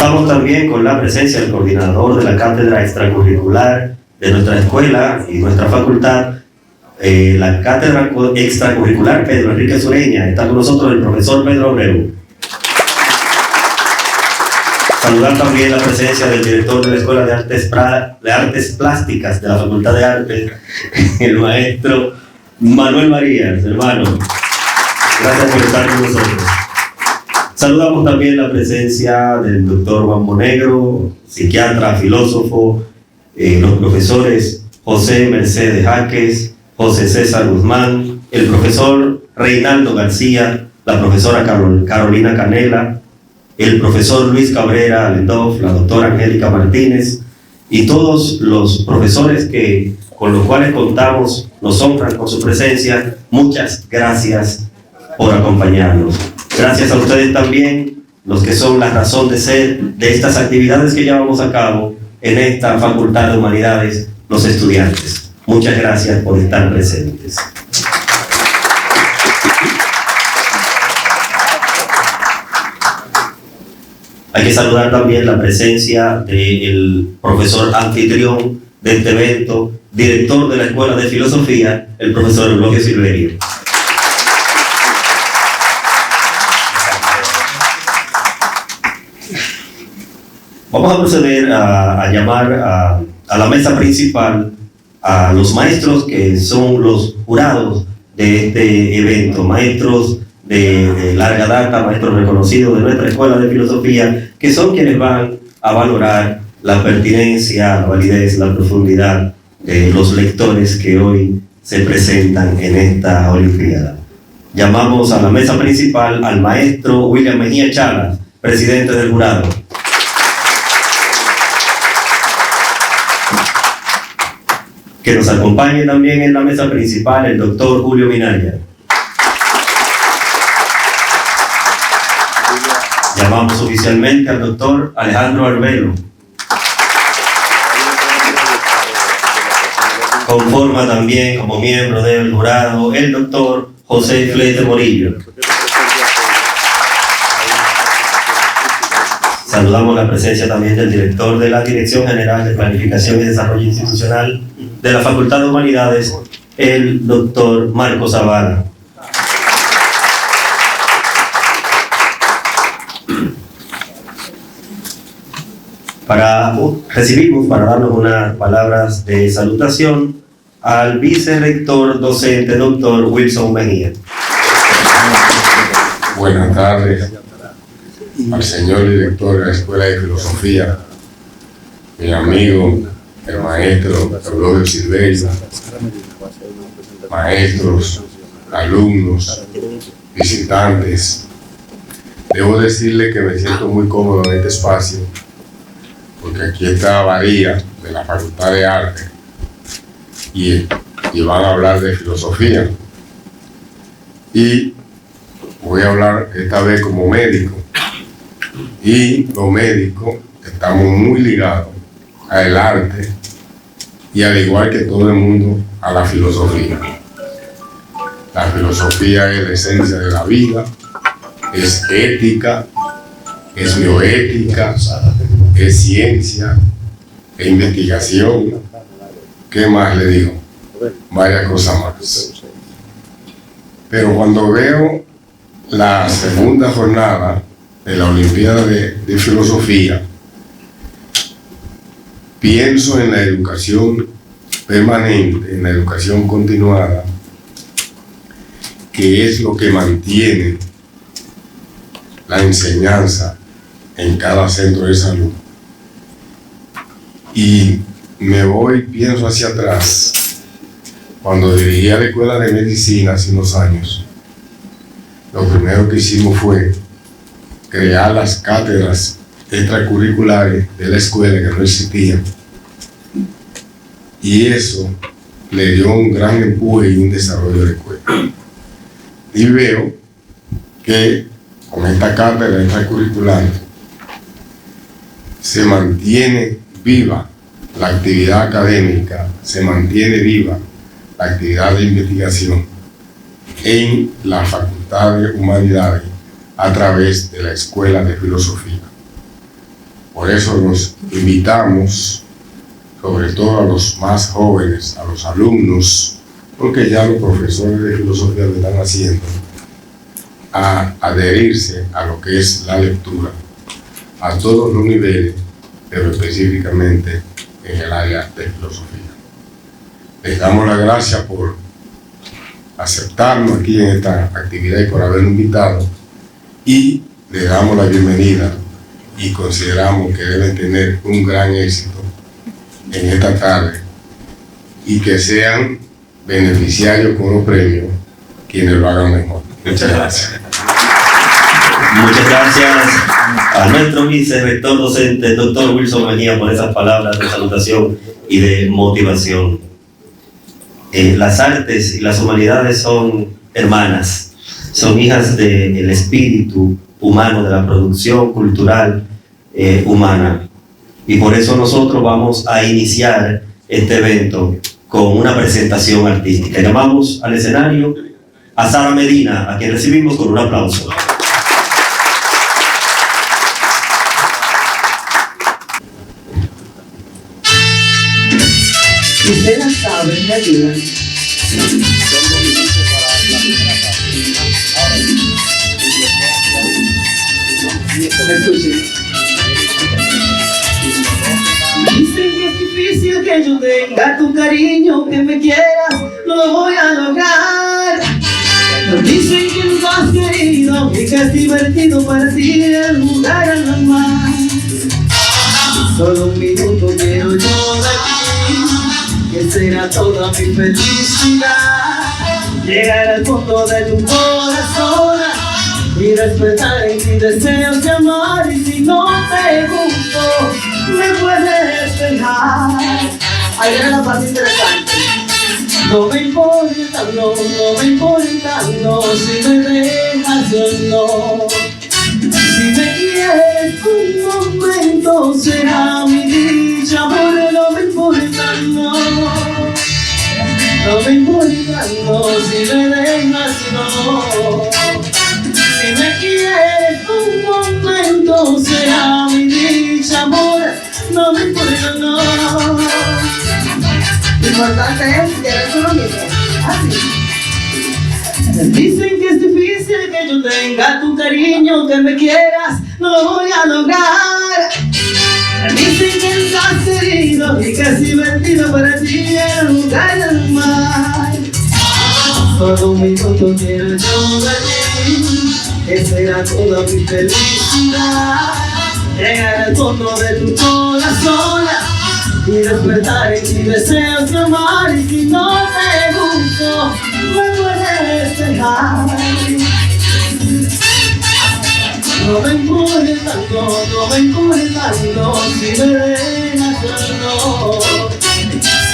Contamos también con la presencia del coordinador de la cátedra extracurricular de nuestra escuela y nuestra facultad, la cátedra extracurricular Pedro Enrique Sureña. Está con nosotros el profesor Pedro Abreu. Saludar también la presencia del director de la Escuela de Artes Plásticas de la Facultad de Artes, el maestro Manuel Marías, hermano. Gracias por estar con nosotros. Saludamos también la presencia del doctor Juan Monegro, psiquiatra, filósofo, los profesores José Mercedes Jaques, José César Guzmán, el profesor Reinaldo García, la profesora Carolina Canela, el profesor Luis Cabrera Lendorf, la doctora Angélica Martínez y todos los profesores con los cuales contamos nos honran con su presencia. Muchas gracias por acompañarnos. Gracias a ustedes también, los que son la razón de ser de estas actividades que llevamos a cabo en esta Facultad de Humanidades, los estudiantes. Muchas gracias por estar presentes. Hay que saludar también la presencia del profesor anfitrión de este evento, director de la Escuela de Filosofía, el profesor Eulogio Silverio. Vamos a proceder a llamar a la mesa principal a los maestros que son los jurados de este evento, maestros de larga data, maestros reconocidos de nuestra Escuela de Filosofía, que son quienes van a valorar la pertinencia, la validez, la profundidad de los lectores que hoy se presentan en esta Olimpiada. Llamamos a la mesa principal al maestro William Mejía Chalas, presidente del jurado. Que nos acompañe también en la mesa principal el doctor Julio Minaya. Llamamos oficialmente al doctor Alejandro Arbelo. Conforma también como miembro del jurado el doctor José Flete Morillo. Saludamos la presencia también del director de la Dirección General de Planificación y Desarrollo Institucional de la Facultad de Humanidades, el doctor Marco Zavala. Recibimos para darnos unas palabras de salutación al vicerrector docente, doctor Wilson Mejía. Buenas tardes al señor director de la Escuela de Filosofía, mi amigo, el maestro Eulogio Silverio, maestros, alumnos, visitantes. Debo decirle que me siento muy cómodo en este espacio, porque aquí está María de la Facultad de Arte y van a hablar de filosofía. Y voy a hablar esta vez como médico. Y los médicos estamos muy ligados al arte y al igual que todo el mundo a la filosofía. La filosofía es la esencia de la vida, es ética, es bioética, es ciencia, es investigación. ¿Qué más le digo? Varias cosas más. Pero cuando veo la segunda jornada de la Olimpiada de Filosofía, pienso en la educación permanente, en la educación continuada, que es lo que mantiene la enseñanza en cada centro de salud. Y pienso hacia atrás, cuando dirigí a la Escuela de Medicina hace unos años. Lo primero que hicimos fue crear las cátedras extracurriculares de la escuela que no existían. Y eso le dio un gran empuje y un desarrollo de la escuela. Y veo que con esta cátedra extracurricular se mantiene viva la actividad académica, se mantiene viva la actividad de investigación en la Facultad de Humanidades a través de la Escuela de Filosofía. Por eso los invitamos, sobre todo a los más jóvenes, a los alumnos, porque ya los profesores de filosofía lo están haciendo, a adherirse a lo que es la lectura, a todos los niveles, pero específicamente en el área de filosofía. Les damos las gracias por aceptarnos aquí en esta actividad y por habernos invitado, y le damos la bienvenida y consideramos que deben tener un gran éxito en esta tarde y que sean beneficiarios con los premios quienes lo hagan mejor. Muchas gracias. Muchas gracias a nuestro vicerrector docente, doctor Wilson Mejía, por esas palabras de salutación y de motivación. Las artes y las humanidades son hermanas, son hijas del espíritu humano, de la producción cultural humana. Y por eso nosotros vamos a iniciar este evento con una presentación artística. Llamamos al escenario a Sara Medina, a quien recibimos con un aplauso. Ustedes la saben, me ayudan. Me escuchen. Dicen que es difícil que yo tenga tu cariño, que me quieras, no lo voy a lograr. Nos dicen que nos has querido, que es divertido para ti el jugar al mar. Solo un minuto quiero yo de ti, que será toda mi felicidad. Llegar al fondo de tu corazón y despertar en ti deseos de amar. Y si no te gusto, me puedes dejar. Ahí viene la parte interesante. No me importa, no me importa, no, si me dejas o no. Si me quieres un momento será mi dicha, amor, no me importa, no. No me importa, no, si me dejas, no. Si me quieres un momento será mi dicha, amor, no me importa, no. Lo importante es querer tú lo mismo, así. Dicen que es difícil que yo tenga tu cariño, que me quieras, no lo voy a lograr. Dicen que estás herido y que es divertido para ti el jugar al mar. Solo un minuto quiero yo de ti, que será toda mi felicidad. Llegar al fondo de tu corazón y despertar en ti deseos de amar. Y si no te gusto, me puedes dejar. No me importa, no me importa, no, si me dejas o no.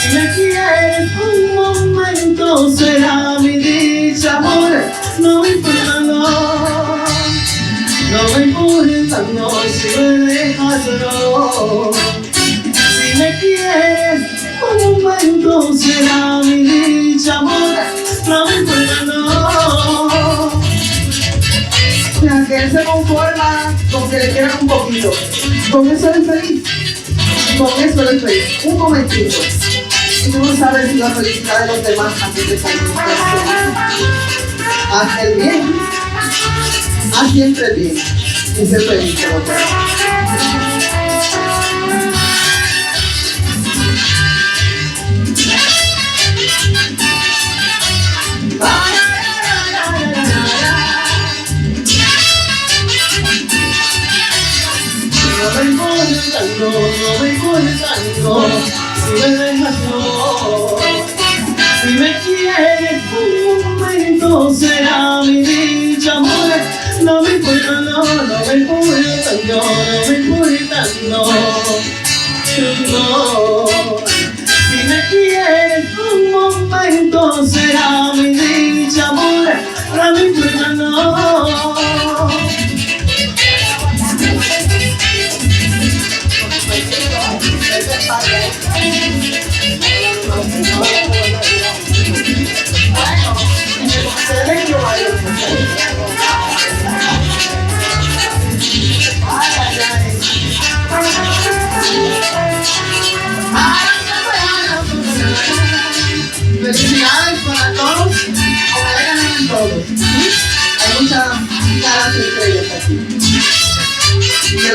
Si me quieres un momento será mi dicha, amor, no me importa, no. No me importa, no, si me dejas o no. Si me quieres un momento será mi dicha, amor, no me importa, no. Que él se conforma con que le quieran un poquito. Con eso eres feliz. Con eso eres feliz. Un momentito. Y tú no sabes si la felicidad de los demás también te sale. Haz el bien. Haz siempre el bien. Y ser feliz con los demás. No me importa, no, si me dejas, no. Si me quieres un momento será mi dicha, amor, no me importa, no me importa, no me importa, no. Si me quieres un momento será mi dicha, amor, no me importa, no.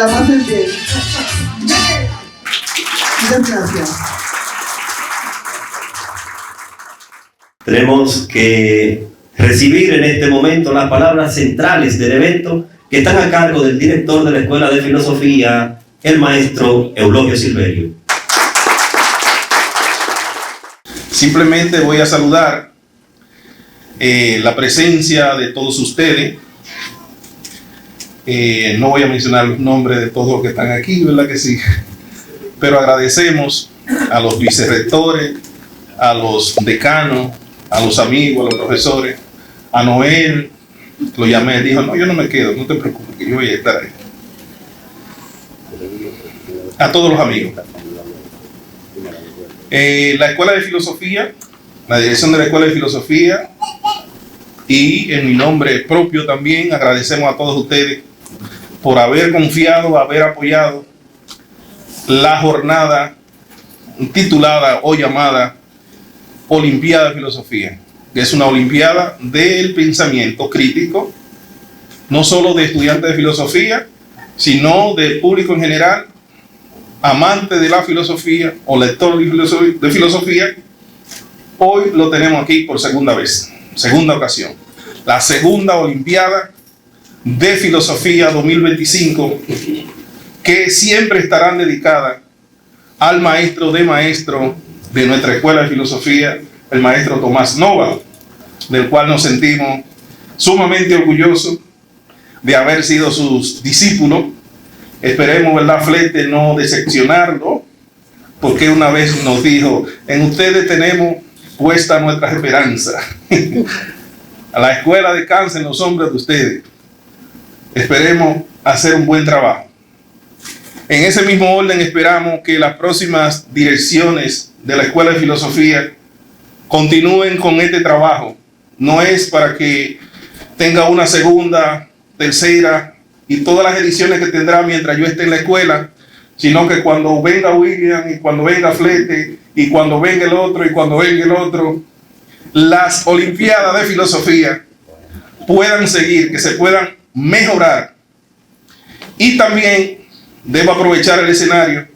la pasen bien. Muchas gracias. Tenemos que recibir en este momento las palabras centrales del evento que están a cargo del director de la Escuela de Filosofía, el maestro Eulogio Silverio. Simplemente voy a saludar la presencia de todos ustedes. No voy a mencionar los nombres de todos los que están aquí, ¿verdad que sí? Pero agradecemos a los vicerrectores, a los decanos, a los amigos, a los profesores, a Noel, lo llamé, dijo, no, yo no me quedo, no te preocupes, que yo voy a estar ahí. A todos los amigos. La Escuela de Filosofía, la dirección de la Escuela de Filosofía y en mi nombre propio también agradecemos a todos ustedes por haber confiado, haber apoyado la jornada titulada o llamada Olimpiada de Filosofía, que es una olimpiada del pensamiento crítico, no solo de estudiantes de filosofía, sino del público en general, amante de la filosofía o lector de filosofía. Hoy lo tenemos aquí por segunda vez, segunda ocasión, la segunda Olimpiada de Filosofía 2025, que siempre estarán dedicadas al maestro de maestro de nuestra Escuela de Filosofía, el maestro Tomás Nova, del cual nos sentimos sumamente orgullosos de haber sido sus discípulos. Esperemos, ¿verdad, Flete, no decepcionarlo, porque una vez nos dijo, en ustedes tenemos puesta nuestra esperanza. A la escuela descansa en los hombres de ustedes. Esperemos hacer un buen trabajo. En ese mismo orden esperamos que las próximas direcciones de la Escuela de Filosofía continúen con este trabajo. No es para que tenga una segunda, tercera y todas las ediciones que tendrá mientras yo esté en la escuela, sino que cuando venga William y cuando venga Flete y cuando venga el otro y cuando venga el otro, las Olimpiadas de Filosofía puedan seguir, que se puedan mejorar. Y también debo aprovechar el escenario,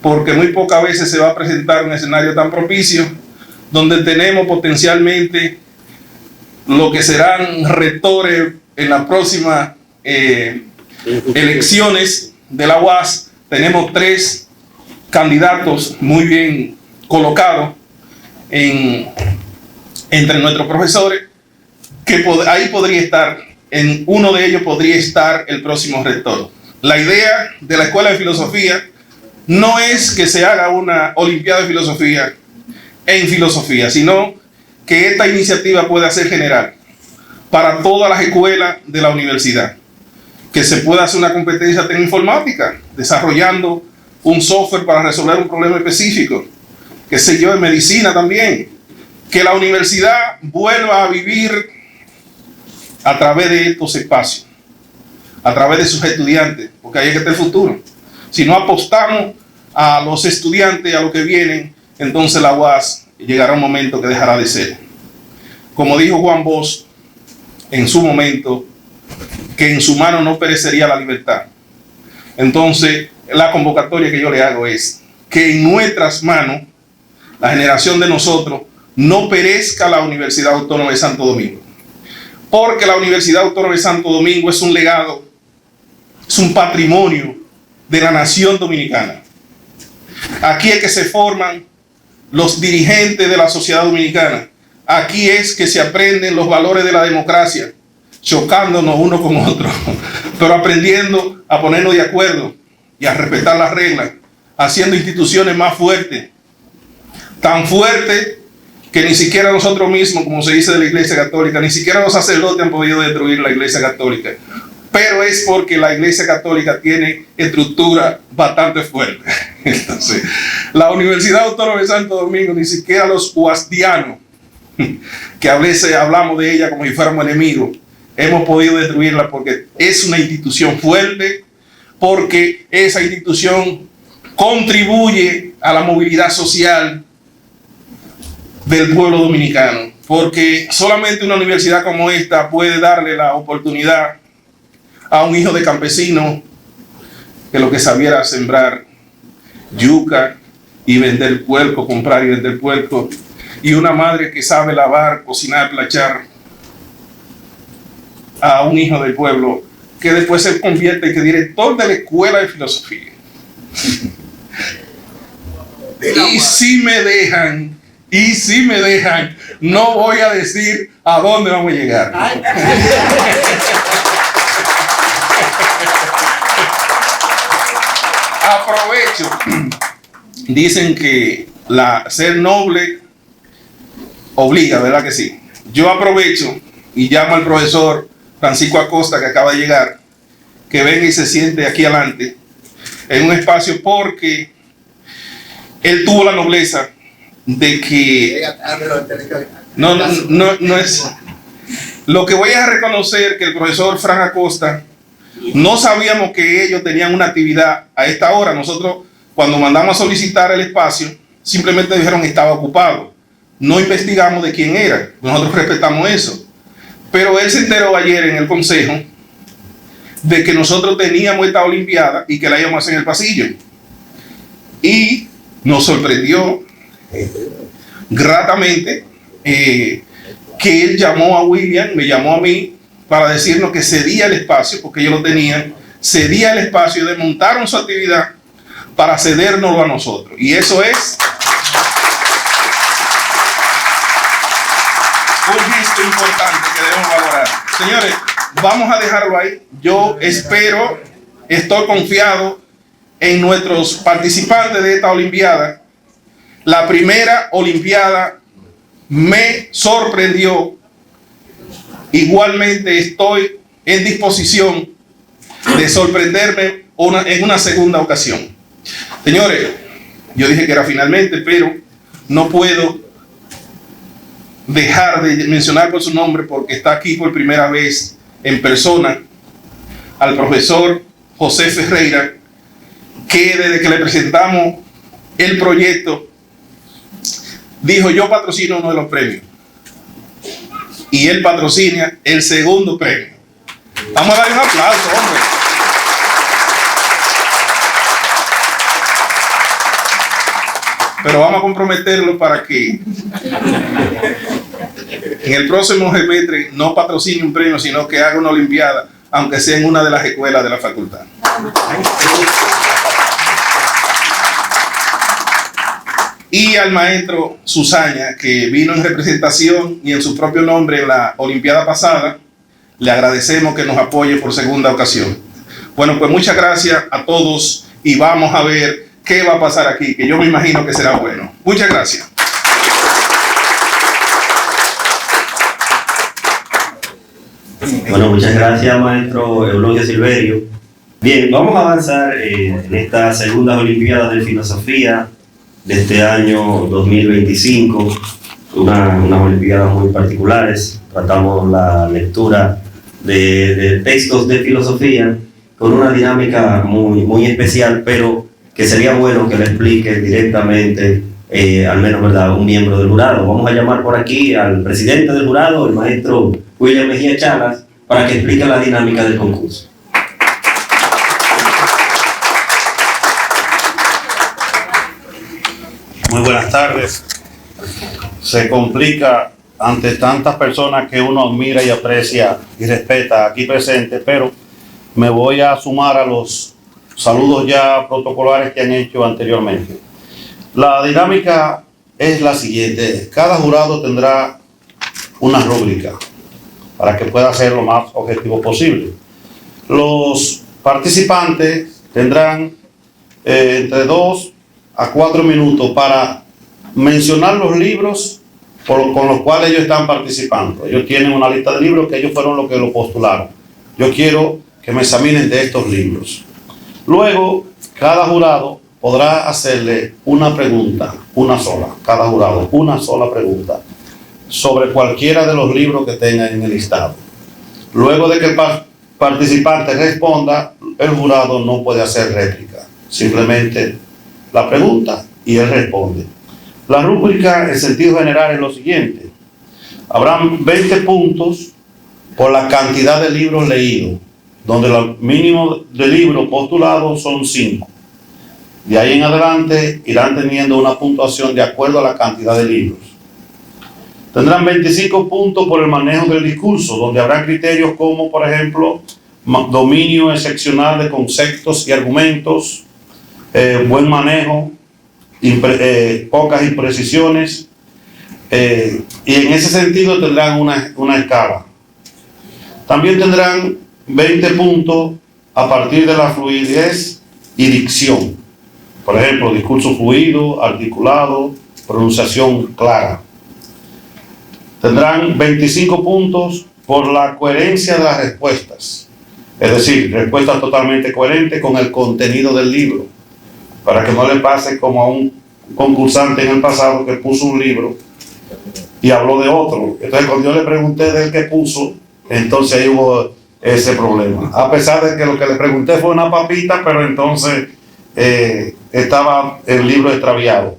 porque muy pocas veces se va a presentar un escenario tan propicio, donde tenemos potencialmente lo que serán rectores en las próximas elecciones de la UAS. Tenemos 3 candidatos muy bien colocados entre nuestros profesores, que ahí podría estar, en uno de ellos podría estar el próximo rector. La idea de la Escuela de Filosofía no es que se haga una Olimpiada de Filosofía en filosofía, sino que esta iniciativa pueda ser general para todas las escuelas de la universidad, que se pueda hacer una competencia en informática, desarrollando un software para resolver un problema específico, qué sé yo, en medicina también, que la universidad vuelva a vivir a través de estos espacios, a través de sus estudiantes, porque ahí es que está el futuro. Si no apostamos a los estudiantes, a lo que vienen, entonces la UAS llegará un momento que dejará de ser. Como dijo Juan Bosch en su momento, que en su mano no perecería la libertad. Entonces, la convocatoria que yo le hago es que en nuestras manos, la generación de nosotros, no perezca la Universidad Autónoma de Santo Domingo. Porque la Universidad Autónoma de Santo Domingo es un legado, es un patrimonio de la nación dominicana. Aquí es que se forman los dirigentes de la sociedad dominicana. Aquí es que se aprenden los valores de la democracia, chocándonos uno con otro, pero aprendiendo a ponernos de acuerdo y a respetar las reglas, haciendo instituciones más fuertes, tan fuertes que ni siquiera nosotros mismos, como se dice de la Iglesia Católica, ni siquiera los sacerdotes han podido destruir la Iglesia Católica. Pero es porque la Iglesia Católica tiene estructura bastante fuerte. Entonces, la Universidad Autónoma de Santo Domingo, ni siquiera los guasdianos, que a veces hablamos de ella como si fuéramos enemigos, hemos podido destruirla porque es una institución fuerte, porque esa institución contribuye a la movilidad social del pueblo dominicano, porque solamente una universidad como esta puede darle la oportunidad a un hijo de campesino, que lo que sabía era sembrar yuca y vender puerco, comprar y vender puerco, y una madre que sabe lavar, cocinar, planchar a un hijo del pueblo que después se convierte en director de la escuela de filosofía. Y si me dejan, no voy a decir a dónde vamos a llegar. Aprovecho. Dicen que ser noble obliga, ¿verdad que sí? Yo aprovecho y llamo al profesor Francisco Acosta, que acaba de llegar, que venga y se siente aquí adelante en un espacio, porque él tuvo la nobleza de que no es lo que voy a reconocer, que el profesor Fran Acosta, no sabíamos que ellos tenían una actividad a esta hora. Nosotros, cuando mandamos a solicitar el espacio, simplemente dijeron que estaba ocupado. No investigamos de quién era. Nosotros respetamos eso. Pero él se enteró ayer en el consejo de que nosotros teníamos esta olimpiada y que la íbamos a hacer en el pasillo. Y nos sorprendió gratamente que él llamó a William, me llamó a mí, para decirnos que cedía el espacio, porque ellos lo tenían, cedía el espacio, desmontaron su actividad para cedérnoslo a nosotros. Y eso es un gesto importante que debemos valorar. Señores, vamos a dejarlo ahí. Yo espero, estoy confiado en nuestros participantes de esta olimpiada. La primera olimpiada me sorprendió. Igualmente estoy en disposición de sorprenderme en una segunda ocasión. Señores, yo dije que era finalmente, pero no puedo dejar de mencionar por su nombre, porque está aquí por primera vez en persona, al profesor José Ferreira, que desde que le presentamos el proyecto dijo: yo patrocino uno de los premios, y él patrocina el segundo premio. Vamos a darle un aplauso, hombre. Pero vamos a comprometerlo para que en el próximo semestre no patrocine un premio, sino que haga una olimpiada, aunque sea en una de las escuelas de la facultad. Y al maestro Susaña, que vino en representación y en su propio nombre en la olimpiada pasada, le agradecemos que nos apoye por segunda ocasión. Bueno, pues muchas gracias a todos y vamos a ver qué va a pasar aquí, que yo me imagino que será bueno. Muchas gracias. Bueno, muchas gracias, maestro Eulogio Silverio. Bien, vamos a avanzar en estas segundas Olimpiadas de Filosofía de este año 2025, unas Olimpiadas muy particulares. Tratamos la lectura de textos de filosofía con una dinámica muy especial, pero que sería bueno que le explique directamente, al menos, ¿verdad?, un miembro del jurado. Vamos a llamar por aquí al presidente del jurado, el maestro William Mejía Chalas, para que explique la dinámica del concurso. Muy buenas tardes. Se complica ante tantas personas que uno admira y aprecia y respeta aquí presentes, pero me voy a sumar a los saludos ya protocolares que han hecho anteriormente. La dinámica es la siguiente: cada jurado tendrá una rúbrica para que pueda ser lo más objetivo posible. Los participantes tendrán entre 2 a 4 minutos para mencionar los libros con los cuales ellos están participando. Ellos tienen una lista de libros que ellos fueron los que lo postularon. Yo quiero que me examinen de estos libros. Luego, cada jurado podrá hacerle una pregunta, una sola, cada jurado, una sola pregunta sobre cualquiera de los libros que tengan en el listado. Luego de que el participante responda, el jurado no puede hacer réplica, simplemente la pregunta y él responde. La rúbrica en sentido general es lo siguiente: habrán 20 puntos por la cantidad de libros leídos. donde el mínimo de libros postulados son 5. De ahí en adelante irán teniendo una puntuación de acuerdo a la cantidad de libros. Tendrán 25 puntos por el manejo del discurso, donde habrá criterios como, por ejemplo, dominio excepcional de conceptos y argumentos, buen manejo, pocas imprecisiones, y en ese sentido tendrán una escala. También tendrán 20 puntos a partir de la fluidez y dicción. Por ejemplo, discurso fluido, articulado, pronunciación clara. Tendrán 25 puntos por la coherencia de las respuestas. Es decir, respuestas totalmente coherentes con el contenido del libro. Para que no le pase como a un concursante en el pasado que puso un libro y habló de otro. Entonces, cuando yo le pregunté del que puso, entonces ahí hubo ese problema. A pesar de que lo que le pregunté fue una papita, pero entonces estaba el libro extraviado.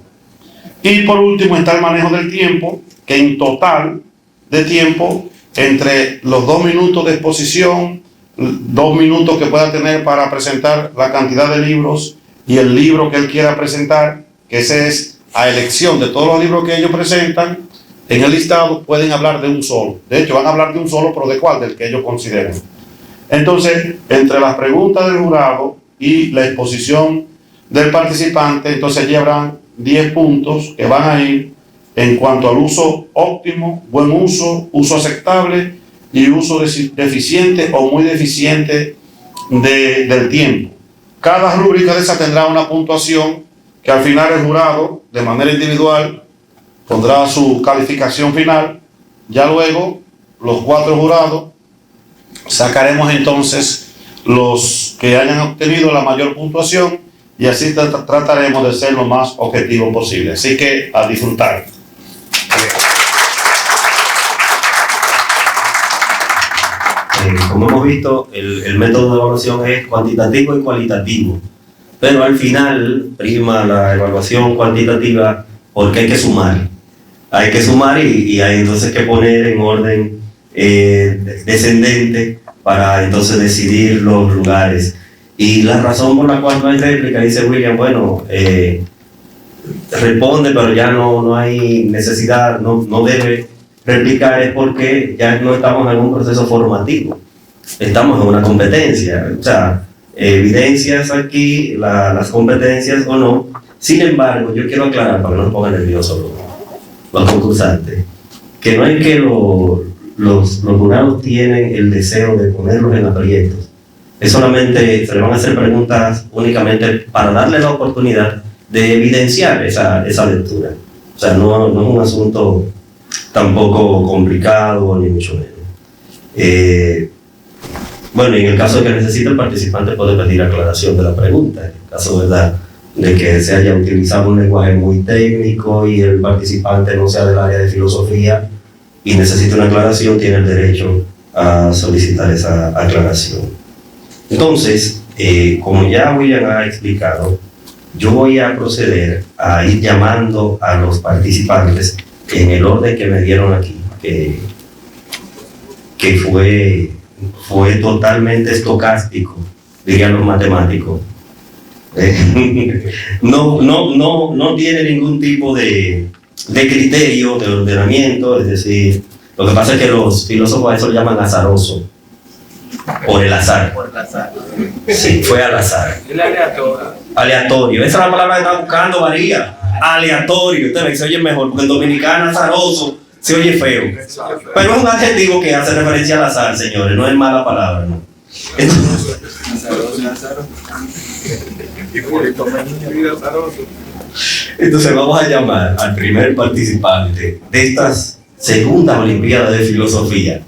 Y por último está el manejo del tiempo, que en total de tiempo, entre los 2 minutos de exposición, 2 minutos que pueda tener para presentar la cantidad de libros y el libro que él quiera presentar, que ese es a elección de todos los libros que ellos presentan, en el listado pueden hablar de un solo. De hecho, van a hablar de un solo, pero ¿de cuál? Del que ellos consideren. Entonces, entre las preguntas del jurado y la exposición del participante, entonces allí habrán 10 puntos que van a ir en cuanto al uso óptimo, buen uso, uso aceptable y uso deficiente o muy deficiente del tiempo. Cada rúbrica de esa tendrá una puntuación que al final el jurado, de manera individual, pondrá su calificación final. Ya luego, los 4 jurados, sacaremos entonces los que hayan obtenido la mayor puntuación y así trataremos de ser lo más objetivo posible. Así que a disfrutar. Como hemos visto, el método de evaluación es cuantitativo y cualitativo, pero al final prima la evaluación cuantitativa porque hay que sumar. Hay que sumar y hay entonces que poner en orden descendente para entonces decidir los lugares. Y la razón por la cual no hay réplica, dice William, bueno, responde, pero ya no hay necesidad, no debe replicar, es porque ya no estamos en algún proceso formativo, estamos en una competencia, o sea, evidencias aquí las competencias o no. Sin embargo, yo quiero aclarar, para que no se pongan nerviosos los concursantes, que no es que los jurados tienen el deseo de ponerlos en aprietos, es solamente, se le van a hacer preguntas únicamente para darle la oportunidad de evidenciar esa lectura. O sea, no es un asunto tampoco complicado, ni mucho menos. Bueno, y en el caso de que necesite, el participante puede pedir aclaración de la pregunta. En el caso, ¿verdad?, de que se haya utilizado un lenguaje muy técnico y el participante no sea del área de filosofía y necesita una aclaración, tiene el derecho a solicitar esa aclaración. Entonces, como ya William ha explicado, yo voy a proceder a ir llamando a los participantes en el orden que me dieron aquí, que fue totalmente estocástico, dirían los matemáticos. No tiene ningún tipo de criterio, de ordenamiento, es decir, lo que pasa es que los filósofos a eso lo llaman azaroso, por el azar. Sí, fue al azar. El aleatorio. Aleatorio, esa es la palabra que estaba buscando, María. Aleatorio, usted ve que se oye mejor, porque en dominicana azaroso se oye feo. Pero es un adjetivo que hace referencia al azar, señores, no es mala palabra, ¿no? Entonces vamos a llamar al primer participante de estas segundas Olimpiadas de Filosofía.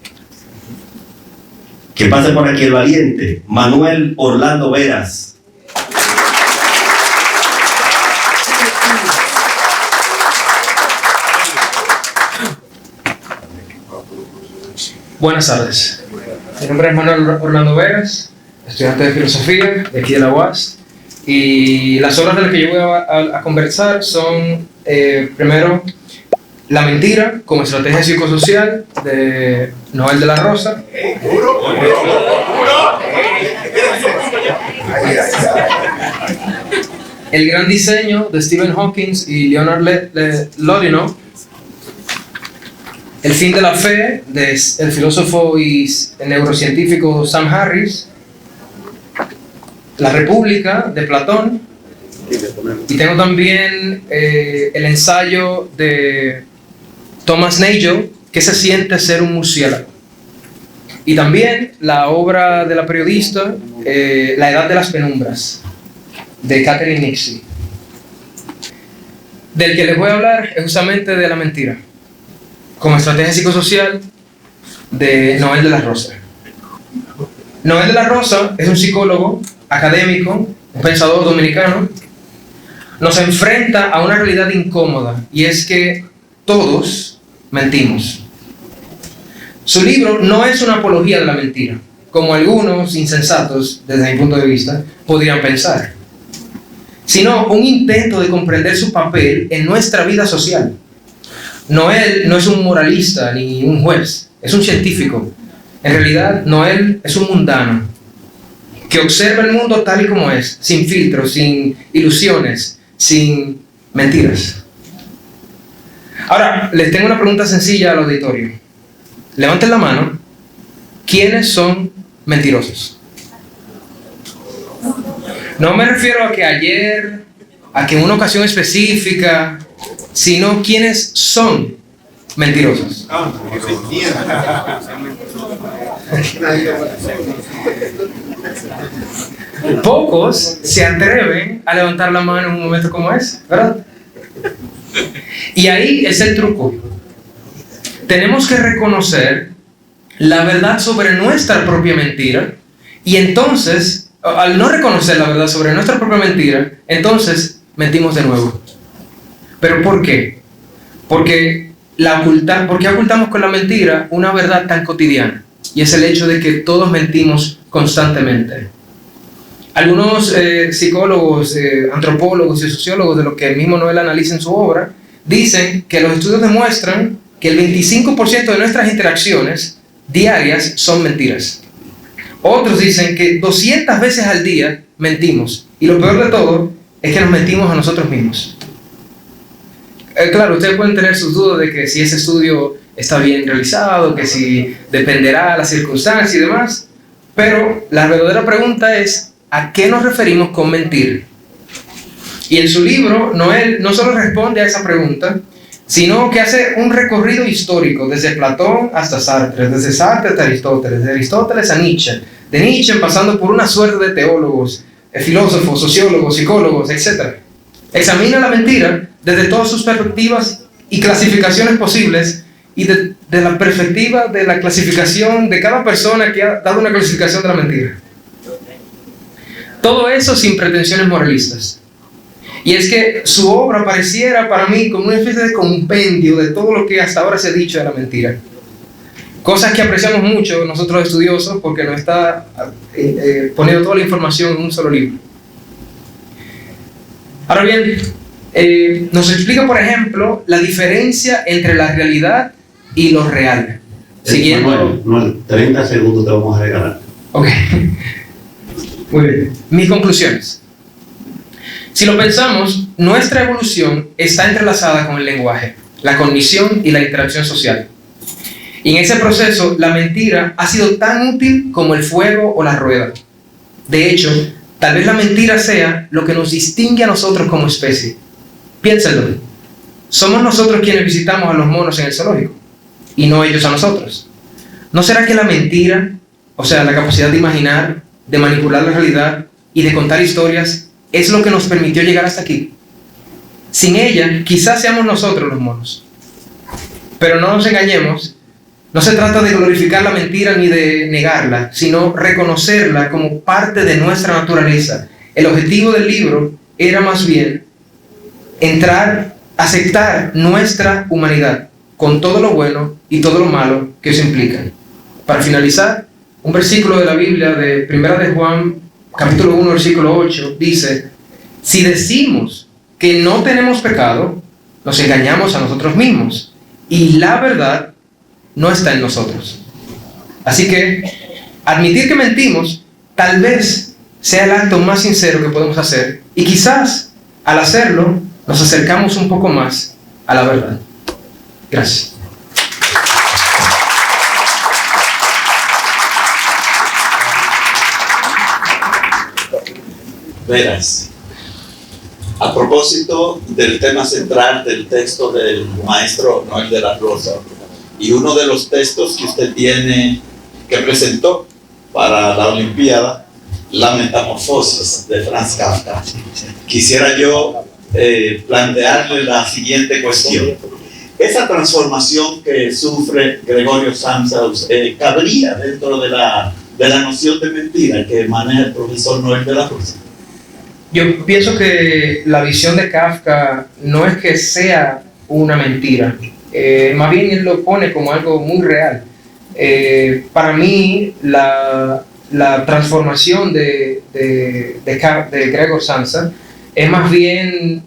Que pase por aquí el valiente, Manuel Orlando Veras. Buenas tardes. Mi nombre es Manuel Orlando Veras, estudiante de filosofía de aquí de la UAS. Y las obras de las que yo voy a conversar son, primero, La mentira como estrategia psicosocial de Noel de la Rosa. El gran diseño de Stephen Hawking y Leonard Lodinow. El fin de la fe del filósofo y neurocientífico Sam Harris. La República de Platón. Y tengo también el ensayo de Thomas Nagel, ¿Qué se siente ser un murciélago? Y también la obra de la periodista La Edad de las Penumbras, de Catherine Nixie. Del que les voy a hablar es justamente de la mentira, como estrategia psicosocial de Noel de la Rosa. Noel de la Rosa es un psicólogo, académico, un pensador dominicano. Nos enfrenta a una realidad incómoda, y es que todos mentimos. Su libro no es una apología de la mentira, como algunos insensatos, desde mi punto de vista, podrían pensar, sino un intento de comprender su papel en nuestra vida social. Noel no es un moralista ni un juez, es un científico. En realidad, Noel es un mundano que observa el mundo tal y como es, sin filtros, sin ilusiones, sin mentiras. Ahora, les tengo una pregunta sencilla al auditorio. Levanten la mano. ¿Quiénes son mentirosos? No me refiero a que ayer, a que en una ocasión específica, sino quiénes son mentirosos. Pocos se atreven a levantar la mano en un momento como ese, ¿verdad? Y ahí es el truco. Tenemos que reconocer la verdad sobre nuestra propia mentira, y entonces, al no reconocer la verdad sobre nuestra propia mentira, entonces mentimos de nuevo. ¿Pero por qué? ¿Por qué ocultamos con la mentira una verdad tan cotidiana? Y es el hecho de que todos mentimos constantemente. Algunos psicólogos, antropólogos y sociólogos, de lo que el mismo Noel analiza en su obra, dicen que los estudios demuestran que el 25% de nuestras interacciones diarias son mentiras. Otros dicen que 200 veces al día mentimos. Y lo peor de todo es que nos mentimos a nosotros mismos. Claro, ustedes pueden tener sus dudas de que si ese estudio está bien realizado, que si dependerá de las circunstancias y demás. Pero la verdadera pregunta es, ¿a qué nos referimos con mentir? Y en su libro, Noel no solo responde a esa pregunta, sino que hace un recorrido histórico desde Platón hasta Sartre, desde Sartre hasta Aristóteles, de Aristóteles a Nietzsche, de Nietzsche pasando por una suerte de teólogos, filósofos, sociólogos, psicólogos, etc. Examina la mentira desde todas sus perspectivas y clasificaciones posibles, y de la perspectiva de la clasificación de cada persona que ha dado una clasificación de la mentira. Todo eso sin pretensiones moralistas. Y es que su obra pareciera para mí como una especie de compendio de todo lo que hasta ahora se ha dicho de la mentira. Cosas que apreciamos mucho nosotros estudiosos, porque nos está poniendo toda la información en un solo libro. Ahora bien, nos explica, por ejemplo, la diferencia entre la realidad y lo real. Siguiendo... Manuel, 30 segundos te vamos a regalar. Ok. Muy bien. Mis conclusiones. Si lo pensamos, nuestra evolución está entrelazada con el lenguaje, la cognición y la interacción social. Y en ese proceso, la mentira ha sido tan útil como el fuego o la rueda. De hecho, tal vez la mentira sea lo que nos distingue a nosotros como especie. Piénsenlo. Somos nosotros quienes visitamos a los monos en el zoológico, y no ellos a nosotros. ¿No será que la mentira, o sea, la capacidad de imaginar, de manipular la realidad y de contar historias, es lo que nos permitió llegar hasta aquí? Sin ella, quizás seamos nosotros los monos. Pero no nos engañemos, no se trata de glorificar la mentira ni de negarla, sino reconocerla como parte de nuestra naturaleza. El objetivo del libro era más bien aceptar nuestra humanidad, con todo lo bueno y todo lo malo que eso implica. Para finalizar, un versículo de la Biblia de 1 de Juan, capítulo 1, versículo 8, dice: si decimos que no tenemos pecado, nos engañamos a nosotros mismos, y la verdad no está en nosotros. Así que admitir que mentimos tal vez sea el acto más sincero que podemos hacer, y quizás al hacerlo nos acercamos un poco más a la verdad. Gracias. Verás, a propósito del tema central del texto del maestro Noel de la Rosa, y uno de los textos que usted tiene, que presentó para la Olimpiada, La Metamorfosis de Franz Kafka, quisiera yo plantearle la siguiente cuestión. Esa transformación que sufre Gregorio Samsa cabría dentro de la noción de mentira que maneja el profesor Noel de la Rosa. Yo pienso que la visión de Kafka no es que sea una mentira, más bien él lo pone como algo muy real. Para mí, la transformación de Gregor Samsa es más bien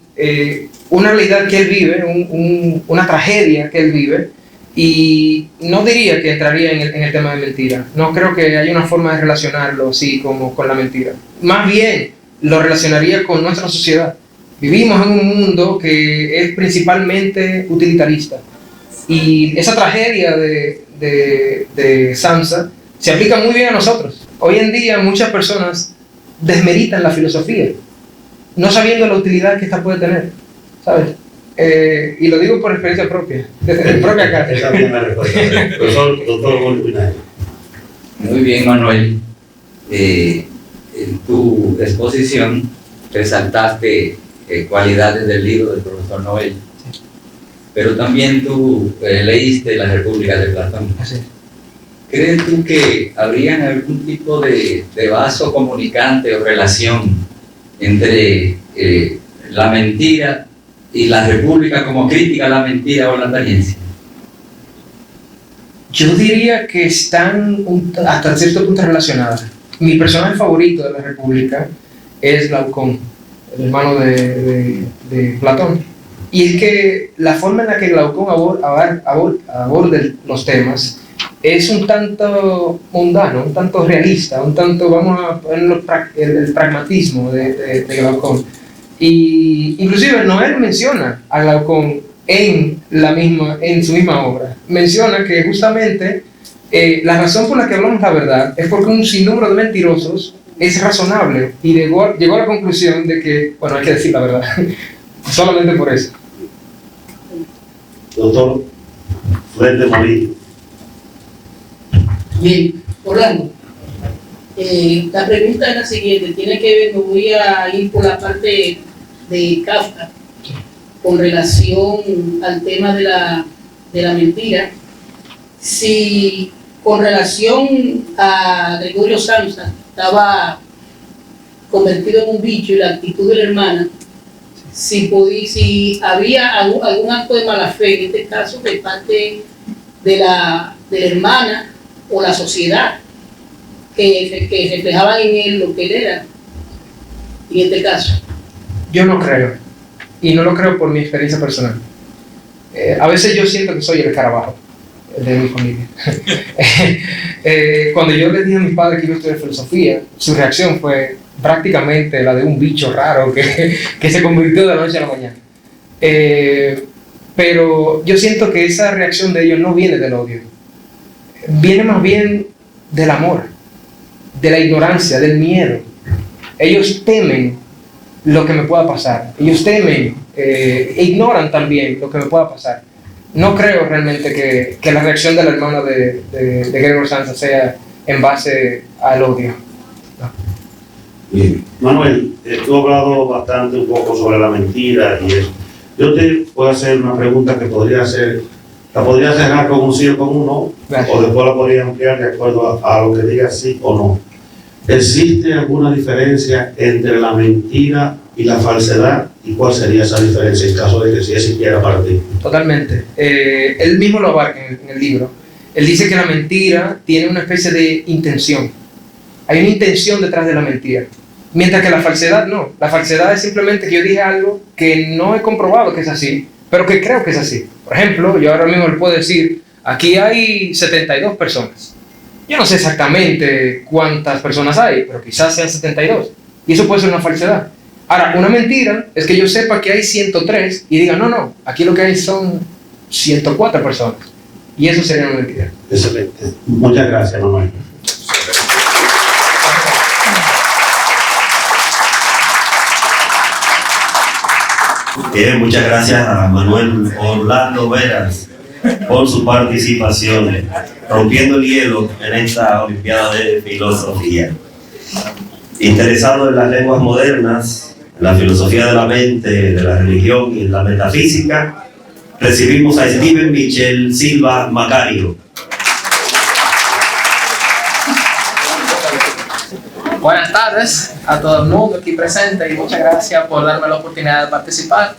una realidad que él vive, una tragedia que él vive, y no diría que entraría en el tema de mentira. No creo que haya una forma de relacionarlo así como con la mentira. Más bien lo relacionaría con nuestra sociedad. Vivimos en un mundo que es principalmente utilitarista, y esa tragedia de Samsa se aplica muy bien a nosotros. Hoy en día muchas personas desmeritan la filosofía, no sabiendo la utilidad que esta puede tener, ¿sabes? Y lo digo por experiencia propia, desde mi propia casa. Esa es la respuesta. Doctor Molinario. Muy bien, Manuel. En tu exposición resaltaste cualidades del libro del profesor Noel, pero también tú leíste La República de Platón. Así. ¿Crees tú que habría algún tipo de vaso comunicante o relación entre la mentira y la República como crítica a la mentira o la apariencia? Yo diría que están hasta cierto punto relacionadas. Mi personaje favorito de la República es Glaucón, el hermano de Platón. Y es que la forma en la que Glaucón aborda los temas es un tanto mundano, un tanto realista, un tanto, vamos a ponerlo, el pragmatismo de Glaucón. Y inclusive Noel menciona a Glaucón en su misma obra. Menciona que justamente la razón por la que hablamos la verdad es porque un sinnúmero de mentirosos es razonable, y llegó a la conclusión de que, bueno, hay que decir la verdad, solamente por eso. Doctor Fuente Morillo. Bien, Orlando, la pregunta es la siguiente, tiene que ver, me voy a ir por la parte de Kafka con relación al tema de la mentira. Si con relación a Gregorio Samsa estaba convertido en un bicho y la actitud de la hermana, si había algún acto de mala fe, en este caso de parte de la hermana o la sociedad, que reflejaban en él lo que él era, en este caso. Yo no creo, y no lo creo por mi experiencia personal. A veces yo siento que soy el escarabajo de mi familia. Cuando yo le dije a mis padres que iba a estudiar filosofía, su reacción fue prácticamente la de un bicho raro que se convirtió de la noche a la mañana. Pero yo siento que esa reacción de ellos no viene del odio, viene más bien del amor, de la ignorancia, del miedo. Ellos temen lo que me pueda pasar, ellos temen e ignoran también lo que me pueda pasar. No creo realmente que la reacción de la hermana de Gregor Samsa sea en base al odio. No. Bien. Manuel, tú has hablado bastante un poco sobre la mentira y eso. Yo te puedo hacer una pregunta que la podría cerrar con un sí o con un no, o después la podría ampliar de acuerdo a lo que diga sí o no. ¿Existe alguna diferencia entre la mentira y la falsedad? ¿Y cuál sería esa diferencia en caso de que sí existiera para ti? Totalmente. Él mismo lo abarca en el libro. Él dice que la mentira tiene una especie de intención. Hay una intención detrás de la mentira. Mientras que la falsedad no. La falsedad es simplemente que yo dije algo que no he comprobado que es así, pero que creo que es así. Por ejemplo, yo ahora mismo le puedo decir, aquí hay 72 personas. Yo no sé exactamente cuántas personas hay, pero quizás sean 72. Y eso puede ser una falsedad. Ahora, una mentira es que yo sepa que hay 103 y diga, no, aquí lo que hay son 104 personas. Y eso sería una mentira. Excelente. Muchas gracias, Manuel. Bien, muchas gracias a Manuel Orlando Veras por su participación, rompiendo el hielo en esta Olimpiada de Filosofía. Interesado en las lenguas modernas, en la filosofía de la mente, de la religión y en la metafísica, recibimos a Steven Michel Silva Macario. Buenas tardes a todo el mundo aquí presente y muchas gracias por darme la oportunidad de participar.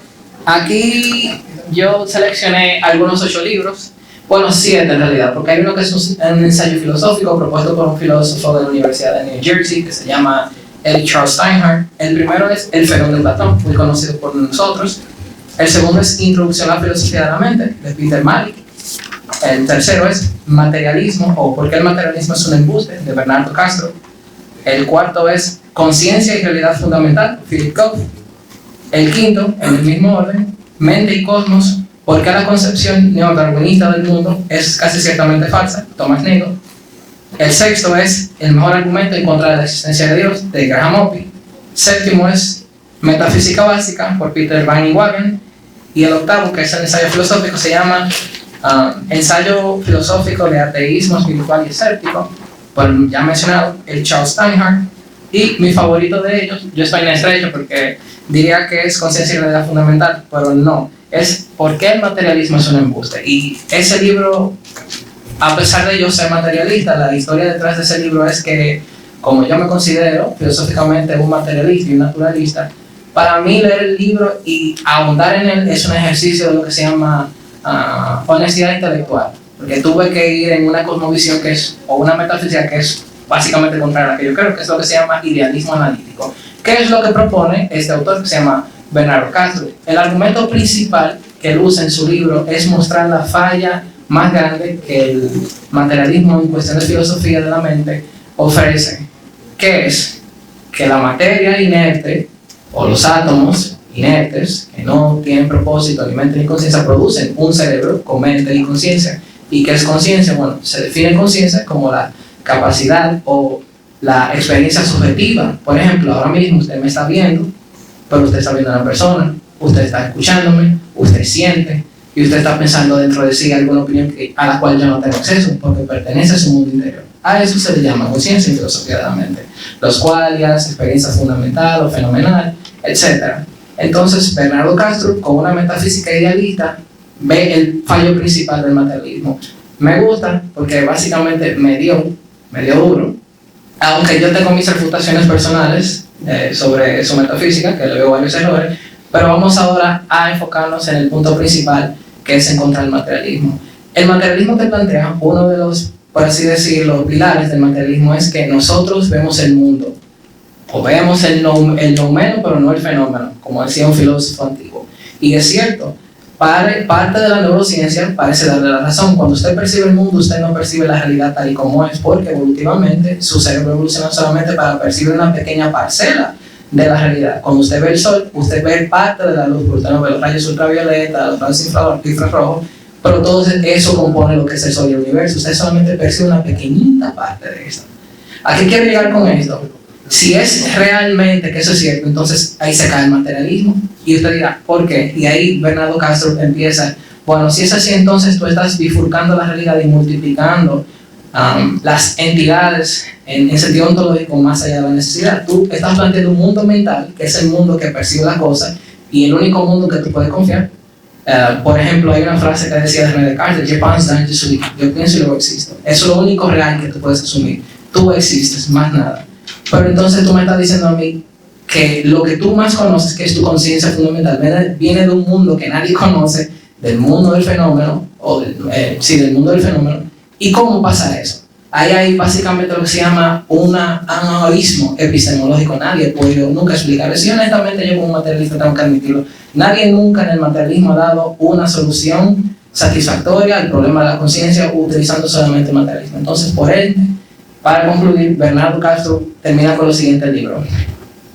Aquí yo seleccioné algunos 8 libros, bueno 7 en realidad, porque hay uno que es un ensayo filosófico propuesto por un filósofo de la Universidad de New Jersey que se llama Charles Steinhardt. El primero es El Fenón de Platón, muy conocido por nosotros. El segundo es Introducción a la Filosofía de la Mente, de Peter Malik. El tercero es Materialismo, o ¿Por qué el materialismo es un embuste?, de Bernardo Castro. El cuarto es Conciencia y Realidad Fundamental, Philip Goff. El quinto, en el mismo orden, Mente y Cosmos, ¿por qué la concepción neodarwinista del mundo es casi ciertamente falsa?, Thomas Nagel. El sexto es El mejor argumento en contra de la existencia de Dios, de Graham Oppy. Séptimo es Metafísica Básica, por Peter Van Inwagen. Y el octavo, que es el ensayo filosófico, se llama Ensayo filosófico de ateísmo espiritual y escéptico, por ya mencionado, el Charles Steinhardt. Y mi favorito de ellos, yo estoy en estrecho porque diría que es Conciencia y Realidad Fundamental, pero no, es ¿Por qué el materialismo es un embuste? Y ese libro, a pesar de yo ser materialista, la historia detrás de ese libro es que, como yo me considero filosóficamente un materialista y un naturalista, para mí leer el libro y ahondar en él es un ejercicio de lo que se llama honestidad intelectual, porque tuve que ir en una cosmovisión que es, o una metafísica que es básicamente contraria a la que yo creo, que es lo que se llama idealismo analítico. ¿Qué es lo que propone este autor que se llama Bernardo Castro? El argumento principal que él usa en su libro es mostrar la falla más grande que el materialismo en cuestión de filosofía de la mente ofrece, que es que la materia inerte o los átomos inertes que no tienen propósito, ni mente ni conciencia, producen un cerebro con mente y conciencia. ¿Y qué es conciencia? Bueno, se define conciencia como la capacidad o la experiencia subjetiva. Por ejemplo, ahora mismo usted me está viendo, pero usted está viendo a una persona, usted está escuchándome, usted siente, y usted está pensando dentro de sí alguna opinión a la cual yo no tengo acceso porque pertenece a su mundo interior. A eso se le llama conciencia y filosofía de la mente. Los qualias, experiencia fundamental o fenomenal, etc. Entonces, Bernardo Castro, con una metafísica idealista, ve el fallo principal del materialismo. Me gusta porque básicamente me dio duro, aunque yo tengo mis refutaciones personales sobre su metafísica, que le veo varios errores, pero vamos ahora a enfocarnos en el punto principal, que es en contra del materialismo. El materialismo te plantea, uno de los, por así decirlo, pilares del materialismo es que nosotros vemos el mundo, o vemos el noumeno, pero no el fenómeno, como decía un filósofo antiguo. Y es cierto, parte de la neurociencia parece darle la razón. Cuando usted percibe el mundo, usted no percibe la realidad tal y como es, porque evolutivamente su cerebro evoluciona solamente para percibir una pequeña parcela de la realidad. Cuando usted ve el sol, usted ve parte de la luz, porque usted no ve los rayos ultravioleta, los rayos infrarrojos, pero todo eso compone lo que es el sol y el universo. Usted solamente percibe una pequeñita parte de esto. ¿A qué quiero llegar con esto? Si es realmente que eso es cierto, entonces ahí se cae el materialismo. Y usted dirá, ¿por qué? Y ahí Bernardo Castro empieza, bueno, si es así, entonces tú estás bifurcando la realidad y multiplicando las entidades en sentido ontológico más allá de la necesidad. Tú estás planteando un mundo mental, que es el mundo que percibe las cosas, y el único mundo que tú puedes confiar. Por ejemplo, hay una frase que decía René Descartes, yo pienso y luego existo. Eso es lo único real que tú puedes asumir. Tú existes, más nada. Pero entonces tú me estás diciendo a mí que lo que tú más conoces, que es tu conciencia fundamental, viene de un mundo que nadie conoce, del mundo del fenómeno, del mundo del fenómeno. ¿Y cómo pasa eso? ahí hay básicamente lo que se llama un anomalismo epistemológico. Nadie puede nunca explicar eso. Y honestamente yo como materialista tengo que admitirlo. Nadie nunca en el materialismo ha dado una solución satisfactoria al problema de la conciencia utilizando solamente el materialismo. Entonces, por ende, para concluir, Bernardo Castro termina con lo siguiente libro.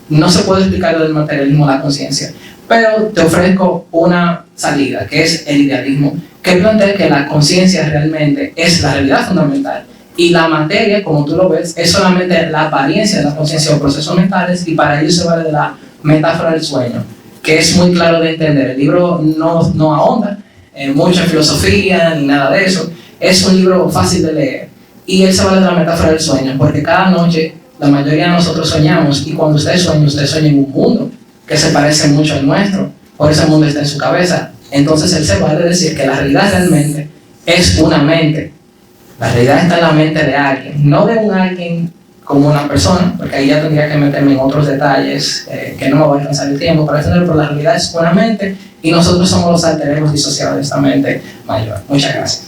No se puede explicar del materialismo la conciencia, pero te ofrezco una salida, que es el idealismo, que plantea que la conciencia realmente es la realidad fundamental y la materia, como tú lo ves, es solamente la apariencia de la conciencia o procesos mentales, y para ello se vale de la metáfora del sueño, que es muy claro de entender. El libro no ahonda en mucha filosofía ni nada de eso, es un libro fácil de leer, y él se vale de la metáfora del sueño, porque cada noche la mayoría de nosotros soñamos, y cuando usted sueña en un mundo que se parece mucho al nuestro, por ese mundo está en su cabeza. Entonces él se vale decir que la realidad realmente es una mente. La realidad está en la mente de alguien, no de un alguien como una persona, porque ahí ya tendría que meterme en otros detalles que no me va a alcanzar el tiempo para extender, pero la realidad es una mente y nosotros somos los alter egos disociados de esta mente mayor. Muchas gracias.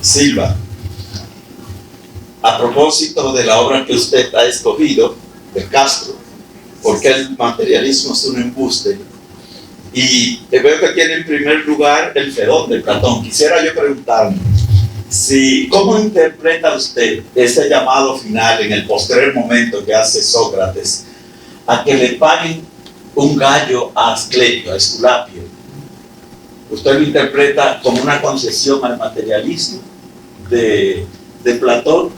Silva, a propósito de la obra que usted ha escogido, de Castro, porque el materialismo es un embuste, y veo que tiene en primer lugar el Fedón de Platón. Quisiera yo preguntarme, ¿cómo interpreta usted ese llamado final en el postrer momento que hace Sócrates a que le paguen un gallo a Asclepio, a Esculapio? ¿Usted lo interpreta como una concesión al materialismo de Platón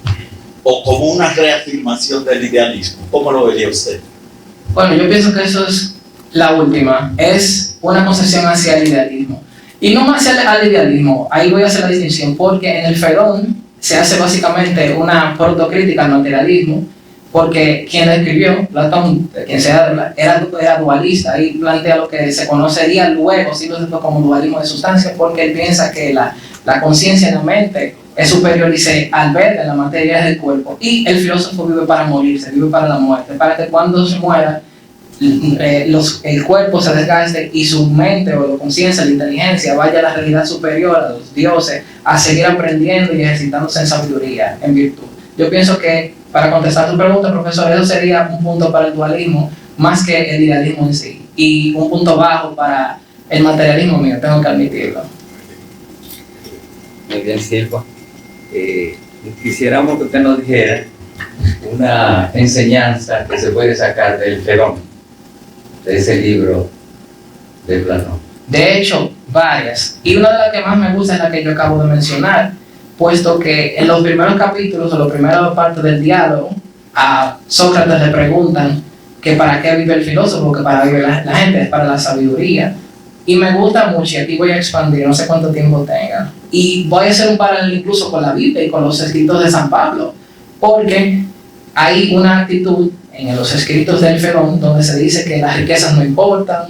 o como una reafirmación del idealismo? ¿Cómo lo vería usted? Bueno, yo pienso que eso es la última, es una concesión hacia el idealismo. Y no más hacia el idealismo, ahí voy a hacer la distinción, porque en el Fedón se hace básicamente una protocrítica al materialismo, porque quien escribió, Platón, quien sea, era dualista, ahí plantea lo que se conocería luego, siglos después, como dualismo de sustancia, porque él piensa que la conciencia en la mente es superior y se alberga en la materia del cuerpo. Y el filósofo vive para morirse, vive para la muerte, para que cuando se muera, el cuerpo se desgaste y su mente o la conciencia, la inteligencia, vaya a la realidad superior, a los dioses, a seguir aprendiendo y ejercitándose en sabiduría, en virtud. Yo pienso que, para contestar tu pregunta, profesor, eso sería un punto para el dualismo más que el idealismo en sí, y un punto bajo para el materialismo mío, tengo que admitirlo. Muy bien, Silva. Quisiéramos que usted nos dijera una enseñanza que se puede sacar del Fedón, de ese libro de Platón. De hecho, varias. Y una de las que más me gusta es la que yo acabo de mencionar, puesto que en los primeros capítulos o la primera parte del diálogo, a Sócrates le preguntan que para qué vive el filósofo, que para vivir la gente, es para la sabiduría. Y me gusta mucho, y aquí voy a expandir, no sé cuánto tiempo tenga. Y voy a hacer un paralelo incluso con la Biblia y con los escritos de San Pablo, porque hay una actitud en los escritos del Fedón donde se dice que las riquezas no importan,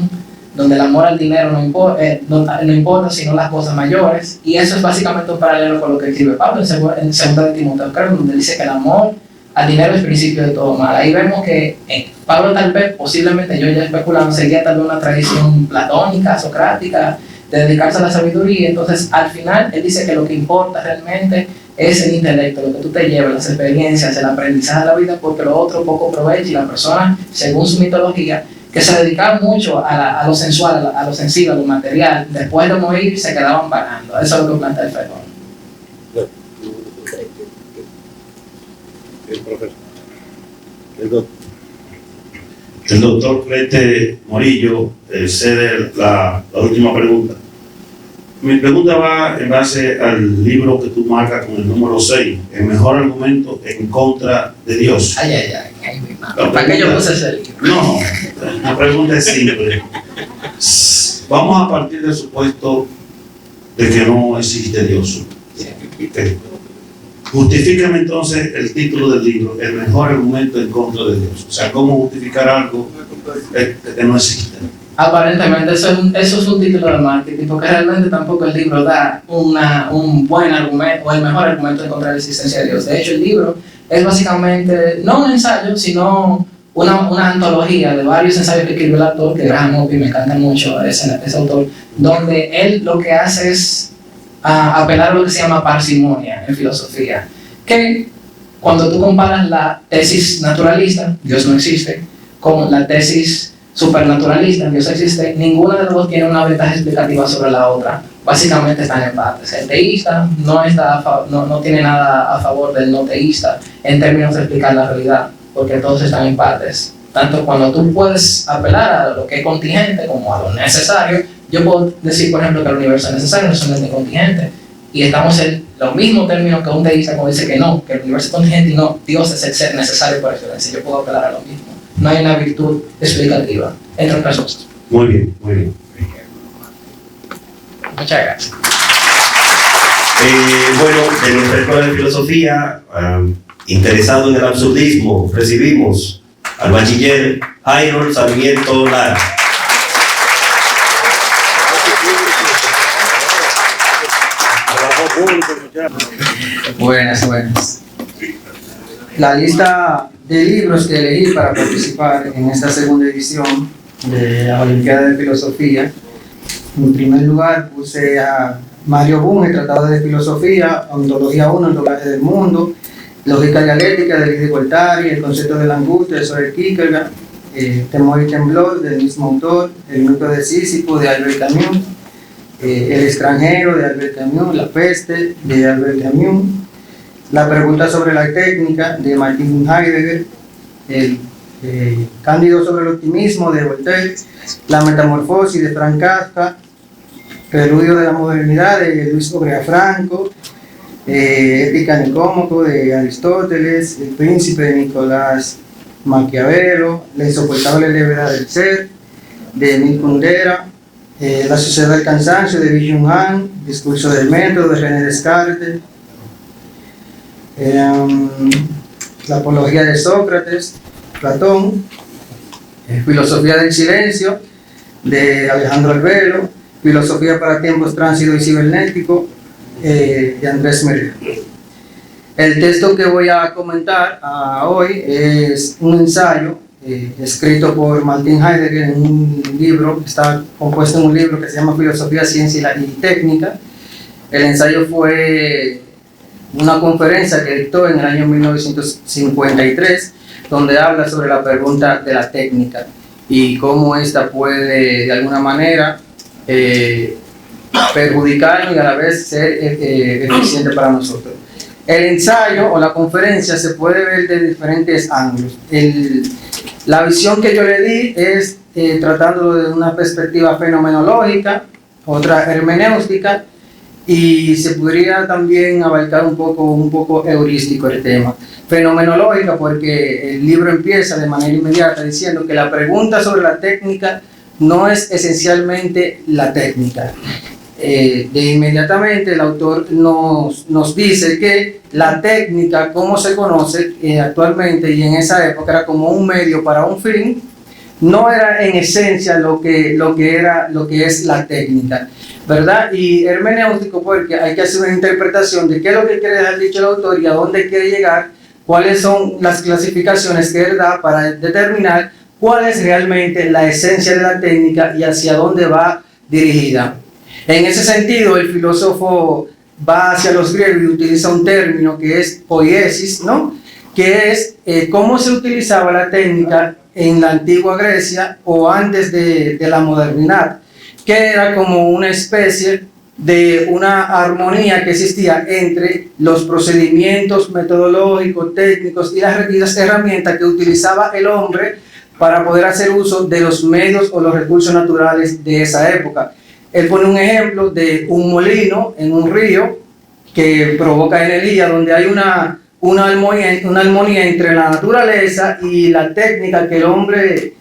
donde el amor al dinero no importa, sino las cosas mayores. Y eso es básicamente un paralelo con lo que escribe Pablo en 2 de Timoteo, creo, donde dice que el amor al dinero es el principio de todo mal. Ahí vemos que Pablo tal vez, posiblemente, yo ya especulando, seguía tal vez una tradición platónica, socrática, de dedicarse a la sabiduría. Entonces, al final, él dice que lo que importa realmente es el intelecto, lo que tú te llevas, las experiencias, el aprendizaje de la vida, porque lo otro poco provecho. Y la persona, según su mitología, que se dedicaban mucho a lo sensual, a lo sensible, a lo material, después de morir se quedaban vagando. Eso es lo que plantea el Fedón. El profesor. El doctor Clemente Morillo cede la última pregunta. Mi pregunta va en base al libro que tú marcas con el número 6, el mejor argumento en contra de Dios. Ay, ¿para qué yo puse ese libro? No, la pregunta es simple. Vamos a partir del supuesto de que no existe Dios. Justifícame entonces el título del libro, el mejor argumento en contra de Dios. O sea, ¿cómo justificar algo que no existe? Aparentemente eso es un título de marketing, porque realmente tampoco el libro da un buen argumento o el mejor argumento en contra de la existencia de Dios. De hecho, el libro es básicamente no un ensayo, sino una antología de varios ensayos que escribió el autor, que Graham Oppy, me encanta mucho ese autor, donde él lo que hace es apelar a lo que se llama parsimonia en filosofía, que cuando tú comparas la tesis naturalista, Dios no existe, con la tesis supernaturalista, Dios existe, ninguna de las dos tiene una ventaja explicativa sobre la otra. Básicamente están en partes. El teísta no tiene nada a favor del no teísta en términos de explicar la realidad, porque todos están en partes. Tanto cuando tú puedes apelar a lo que es contingente como a lo necesario, yo puedo decir, por ejemplo, que el universo es necesario, no solamente contingente. Y estamos en los mismos términos que un teísta cuando dice que no, que el universo es contingente y no, Dios es el ser necesario por excelencia. Yo puedo apelar a lo mismo. No hay una virtud explicativa, entre otras cosas. Muy bien, muy bien. Muchas gracias. Bueno, de nuestra escuela de filosofía, interesado en el absurdismo, recibimos al bachiller Jairo Sarmiento Lara. Buenas. La lista de libros que elegí para participar en esta segunda edición de la Olimpiada de Filosofía, en primer lugar puse a Mario Bunge, Tratado de Filosofía, Ontología 1, Ontología del Mundo, Lógica Dialéctica de Luis de Guattari, El Concepto de la Angustia de Søren Kierkegaard, Temor y Temblor del mismo autor, El Mito de Sísifo de Albert Camus, El Extranjero de Albert Camus, La Peste de Albert Camus, La Pregunta sobre la Técnica de Martin Heidegger, el Cándido sobre el Optimismo de Voltaire, La Metamorfosis de Franz Kafka, Preludio de la Modernidad de Luis Obrea Franco, Ética Nicómaco de Aristóteles, El Príncipe de Nicolás Maquiavelo, La insoportable levedad del ser de Emile Kundera, La sociedad del cansancio de Byung-Chul Han, Discurso del método de René Descartes, La apología de Sócrates, Platón, Filosofía del silencio de Alejandro Albelo, Filosofía para tiempos tránsito y cibernético de Andrés Merrill. El texto que voy a comentar hoy es un ensayo escrito por Martin Heidegger en un libro, está compuesto en un libro que se llama Filosofía, Ciencia y Técnica. El ensayo fue una conferencia que dictó en el año 1953, donde habla sobre la pregunta de la técnica y cómo ésta puede de alguna manera perjudicarnos y a la vez ser eficiente para nosotros. El ensayo o la conferencia se puede ver de diferentes ángulos. La visión que yo le di es tratándolo de una perspectiva fenomenológica, otra hermenéutica, y se podría también abarcar un poco heurístico el tema. Fenomenológica porque el libro empieza de manera inmediata diciendo que la pregunta sobre la técnica no es esencialmente la técnica. De inmediatamente el autor nos dice que la técnica, como se conoce actualmente y en esa época, era como un medio para un fin, no era en esencia lo que es la técnica, ¿verdad? Y hermenéutico porque hay que hacer una interpretación de qué es lo que quiere dejar dicho el autor y a dónde quiere llegar, cuáles son las clasificaciones que él da para determinar cuál es realmente la esencia de la técnica y hacia dónde va dirigida. En ese sentido, el filósofo va hacia los griegos y utiliza un término que es poiesis, ¿no? Que es cómo se utilizaba la técnica en la antigua Grecia o antes de la modernidad, que era como una especie de una armonía que existía entre los procedimientos metodológicos, técnicos y las herramientas que utilizaba el hombre para poder hacer uso de los medios o los recursos naturales de esa época. Él pone un ejemplo de un molino en un río que provoca energía, donde hay una armonía entre la naturaleza y la técnica que el hombre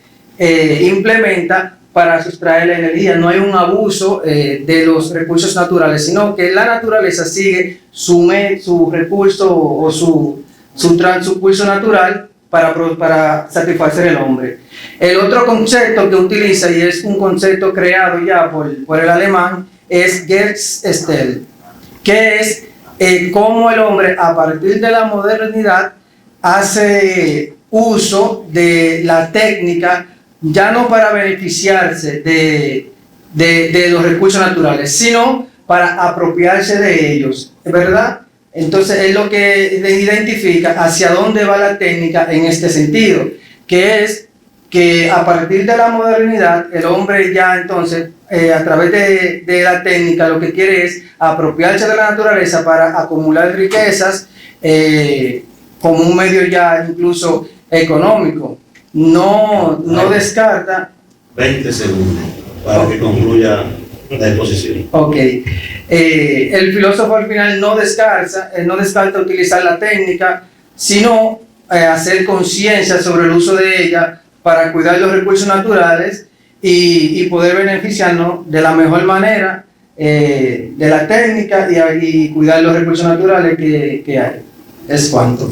implementa para sustraer la energía. No hay un abuso de los recursos naturales, sino que la naturaleza sigue su recurso o su curso natural para satisfacer el hombre. El otro concepto que utiliza, y es un concepto creado ya por el alemán, es Gerstel, que es cómo el hombre a partir de la modernidad hace uso de la técnica, ya no para beneficiarse de los recursos naturales, sino para apropiarse de ellos, ¿verdad? Entonces es lo que identifica hacia dónde va la técnica en este sentido, que es que a partir de la modernidad el hombre ya entonces a través de la técnica lo que quiere es apropiarse de la naturaleza para acumular riquezas como un medio ya incluso económico. No descarta. 20 segundos para que concluya la exposición. Ok. El filósofo al final no descarta utilizar la técnica, sino hacer conciencia sobre el uso de ella para cuidar los recursos naturales y poder beneficiarnos de la mejor manera de la técnica y cuidar los recursos naturales que hay. Es cuanto.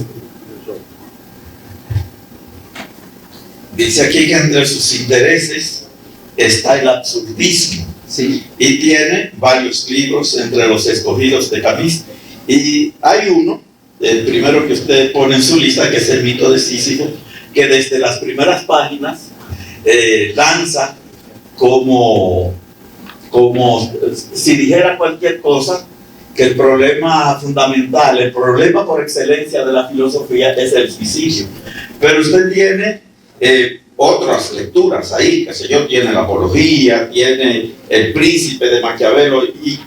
Dice aquí que entre sus intereses está el absurdismo. Sí. Y tiene varios libros entre los escogidos de Camus. Y hay uno, el primero que usted pone en su lista, que es el mito de Sísifo, que desde las primeras páginas lanza como si dijera cualquier cosa, que el problema fundamental, el problema por excelencia de la filosofía es el suicidio. Pero usted tiene otras lecturas ahí, qué sé yo, tiene la Apología, tiene El Príncipe de Maquiavelo, y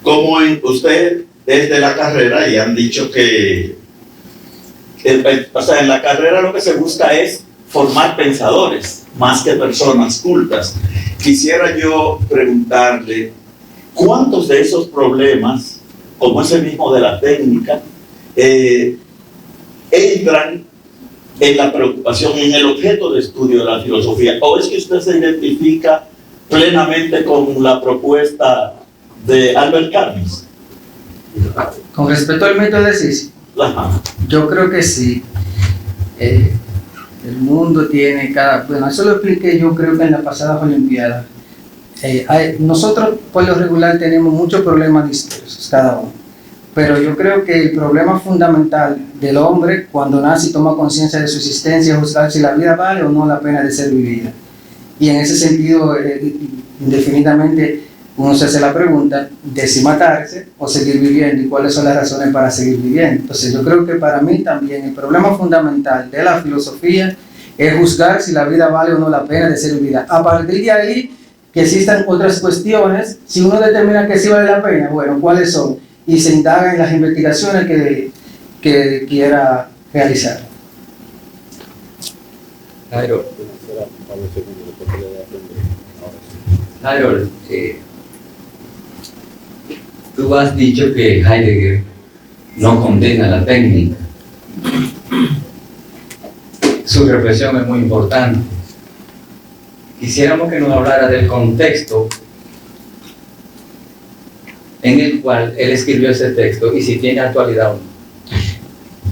como usted desde la carrera, y han dicho que o sea, en la carrera lo que se busca es formar pensadores, más que personas cultas. Quisiera yo preguntarle, ¿cuántos de esos problemas, como ese mismo de la técnica, entran en la preocupación, en el objeto de estudio de la filosofía? ¿O es que usted se identifica plenamente con la propuesta de Albert Camus? Con respecto al método de Sísifo, yo creo que sí. El mundo tiene bueno, eso lo expliqué yo creo que en las pasadas Olimpiadas. Nosotros por lo regular tenemos muchos problemas dispersos, cada uno. Pero yo creo que el problema fundamental del hombre cuando nace y toma conciencia de su existencia es buscar si la vida vale o no la pena de ser vivida. Y en ese sentido, indefinidamente, uno se hace la pregunta de si matarse o seguir viviendo y cuáles son las razones para seguir viviendo. Entonces yo creo que para mí también el problema fundamental de la filosofía es juzgar si la vida vale o no la pena de ser vivida. A partir de ahí, que existan otras cuestiones, si uno determina que sí vale la pena, bueno, ¿cuáles son? Y se indaga en las investigaciones que quiera realizar. Jairo, tú has dicho que Heidegger no condena la técnica. Su reflexión es muy importante. Quisiéramos que nos hablara del contexto en el cual él escribió ese texto y si tiene actualidad o no.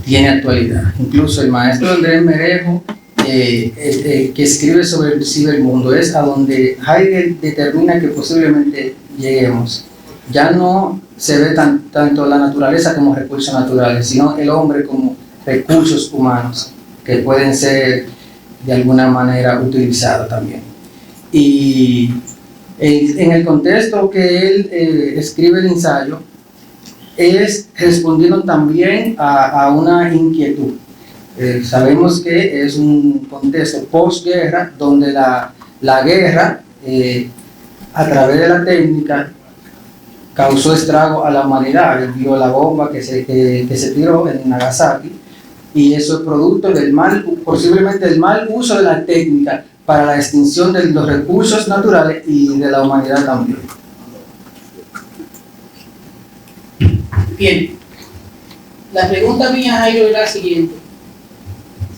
Tiene actualidad. Incluso el maestro Andrés Merejo, que escribe sobre el cibermundo, es a donde Heidegger determina que posiblemente lleguemos. Ya no se ve tanto la naturaleza como recursos naturales, sino el hombre como recursos humanos que pueden ser de alguna manera utilizados también. Y en el contexto que él escribe el ensayo, es respondiendo también a una inquietud. Sabemos que es un contexto postguerra donde la guerra, a través de la técnica, causó estrago a la humanidad. Él vio la bomba que se tiró en Nagasaki, y eso es producto del posiblemente del mal uso de la técnica para la extinción de los recursos naturales y de la humanidad también. Bien, la pregunta mía, Jairo, era la siguiente.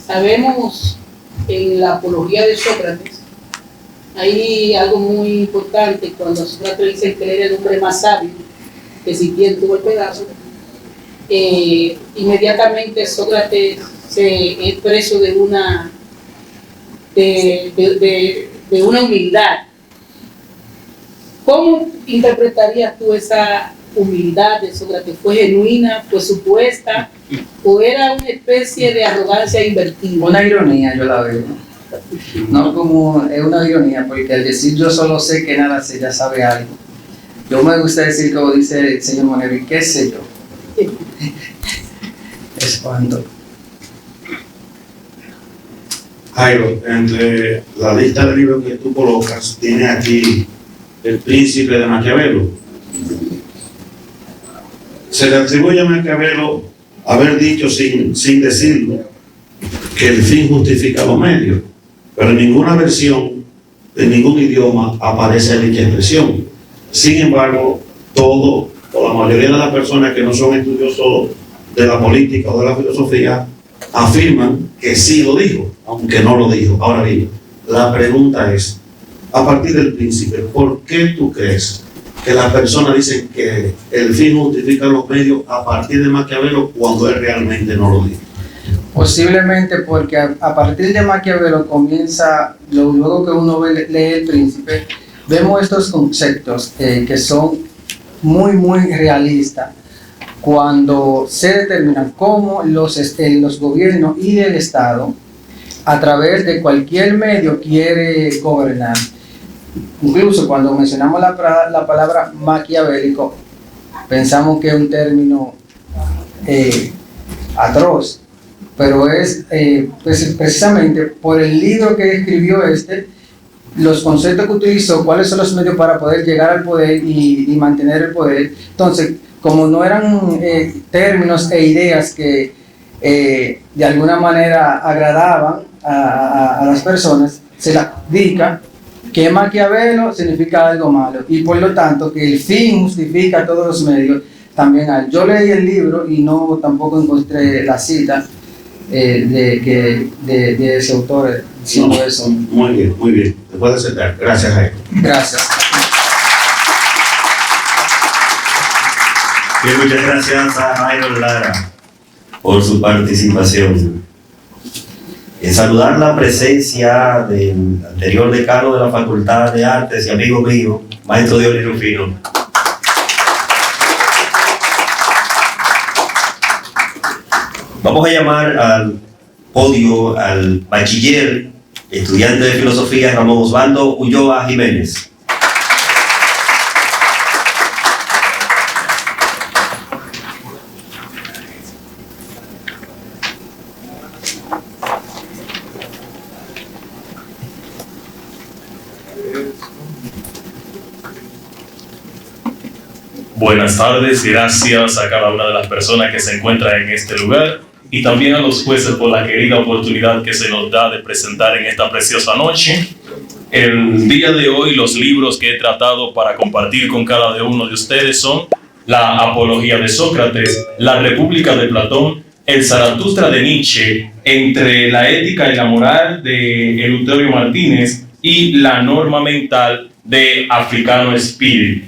Sabemos en la apología de Sócrates, hay algo muy importante cuando Sócrates dice que era el hombre más sabio, que si bien tuvo el pedazo, inmediatamente Sócrates se es preso de una humildad. ¿Cómo interpretarías tú esa humildad de Sócrates fue genuina, fue supuesta, o era una especie de arrogancia invertida? Una ironía, yo la veo. No, como es una ironía, porque al decir yo solo sé que nada sé, ya sabe algo. Yo me gusta decir, como dice el señor Monero, ¿y qué sé yo? Es cuando. Jairo, entre la lista de libros que tú colocas, tiene aquí El Príncipe de Maquiavelo. Se le atribuye a Maquiavelo haber dicho sin decirlo que el fin justifica los medios, pero en ninguna versión de ningún idioma aparece dicha expresión. Sin embargo, todo o la mayoría de las personas que no son estudiosos de la política o de la filosofía afirman que sí lo dijo, aunque no lo dijo. Ahora bien, la pregunta es, a partir del Príncipe, ¿por qué tú crees que las personas dicen que el fin justifica los medios a partir de Maquiavelo cuando él realmente no lo dijo? Posiblemente porque a partir de Maquiavelo comienza, luego que uno lee El Príncipe, vemos estos conceptos que son muy realistas, cuando se determina cómo los gobiernos y el Estado, a través de cualquier medio, quiere gobernar. Incluso cuando mencionamos la palabra maquiavélico, pensamos que es un término atroz, pero es precisamente por el libro que escribió los conceptos que utilizó, cuáles son los medios para poder llegar al poder y mantener el poder. Entonces, como no eran términos e ideas que de alguna manera agradaban a las personas, se les indica que Maquiavelo significa algo malo y por lo tanto que el fin justifica todos los medios también hay. Yo leí el libro y no tampoco encontré la cita de ese autor diciendo eso. Muy bien. Te puedes sentar. Gracias, Jairo. Gracias. Bien, muchas gracias a Jairo Lara por su participación. Saludar la presencia del anterior decano de la Facultad de Artes y amigo mío, maestro Dionis Rufino. Vamos a llamar al podio al bachiller, estudiante de filosofía Ramón Osvaldo Ulloa Jiménez. Buenas tardes, gracias a cada una de las personas que se encuentran en este lugar y también a los jueces por la querida oportunidad que se nos da de presentar en esta preciosa noche. El día de hoy los libros que he tratado para compartir con cada uno de ustedes son La Apología de Sócrates, La República de Platón, El Zaratustra de Nietzsche, Entre la Ética y la Moral de Eleuterio Martínez y La Norma Mental de Africano Spirit.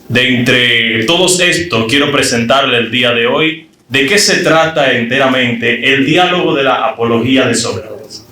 De entre todos estos, quiero presentarle el día de hoy de qué se trata enteramente el diálogo de la Apología de Sócrates.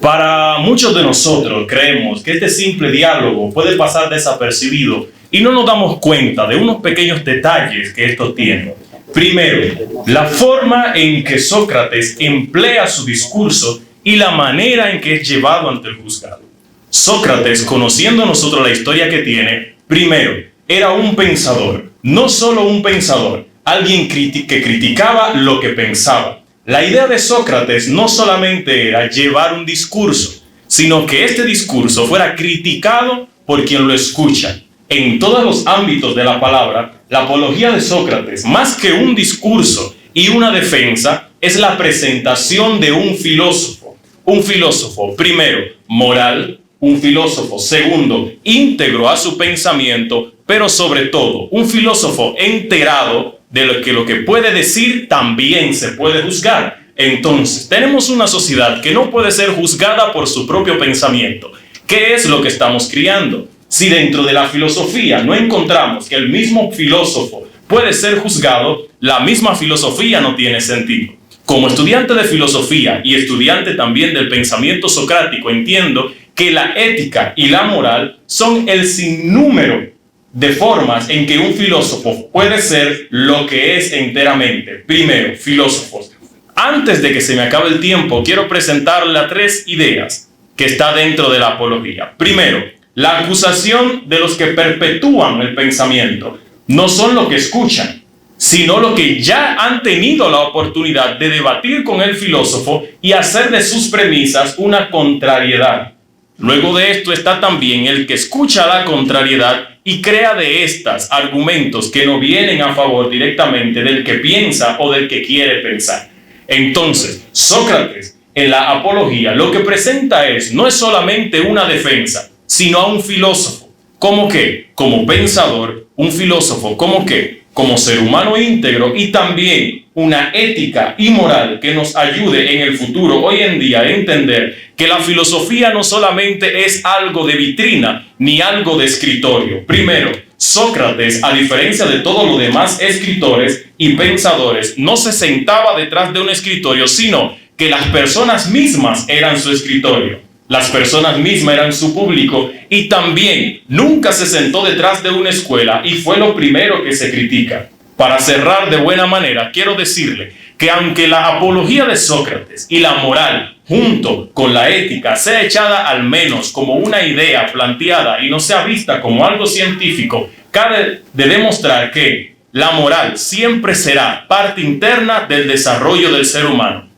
Para muchos de nosotros creemos que este simple diálogo puede pasar desapercibido y no nos damos cuenta de unos pequeños detalles que esto tiene. Primero, la forma en que Sócrates emplea su discurso y la manera en que es llevado ante el juzgado. Sócrates, conociendo nosotros la historia que tiene, primero, era un pensador, no solo un pensador, alguien que criticaba lo que pensaba. La idea de Sócrates no solamente era llevar un discurso, sino que este discurso fuera criticado por quien lo escucha. En todos los ámbitos de la palabra, la apología de Sócrates, más que un discurso y una defensa, es la presentación de un filósofo. Un filósofo, primero, moral, un filósofo, segundo, íntegro a su pensamiento, pero sobre todo, un filósofo enterado de lo que puede decir también se puede juzgar. Entonces, tenemos una sociedad que no puede ser juzgada por su propio pensamiento. ¿Qué es lo que estamos criando? Si dentro de la filosofía no encontramos que el mismo filósofo puede ser juzgado, la misma filosofía no tiene sentido. Como estudiante de filosofía y estudiante también del pensamiento socrático, entiendo que la ética y la moral son el sinnúmero de formas en que un filósofo puede ser lo que es enteramente. Primero, filósofos. Antes de que se me acabe el tiempo, quiero presentarle a 3 ideas que está dentro de la apología. Primero, la acusación de los que perpetúan el pensamiento no son lo que escuchan, sino lo que ya han tenido la oportunidad de debatir con el filósofo y hacer de sus premisas una contrariedad. Luego de esto está también el que escucha la contrariedad y crea de estas argumentos que no vienen a favor directamente del que piensa o del que quiere pensar. Entonces, Sócrates en la apología lo que presenta no es solamente una defensa, sino a un filósofo. ¿Cómo qué? Como pensador, un filósofo, ¿cómo qué? Como ser humano íntegro, y también una ética y moral que nos ayude en el futuro, hoy en día, a entender que la filosofía no solamente es algo de vitrina ni algo de escritorio. Primero, Sócrates, a diferencia de todos los demás escritores y pensadores, no se sentaba detrás de un escritorio, sino que las personas mismas eran su escritorio. Las personas mismas eran su público, y también nunca se sentó detrás de una escuela, y fue lo primero que se critica. Para cerrar de buena manera, quiero decirle que aunque la apología de Sócrates y la moral, junto con la ética, sea echada al menos como una idea planteada y no sea vista como algo científico, cabe de demostrar que la moral siempre será parte interna del desarrollo del ser humano.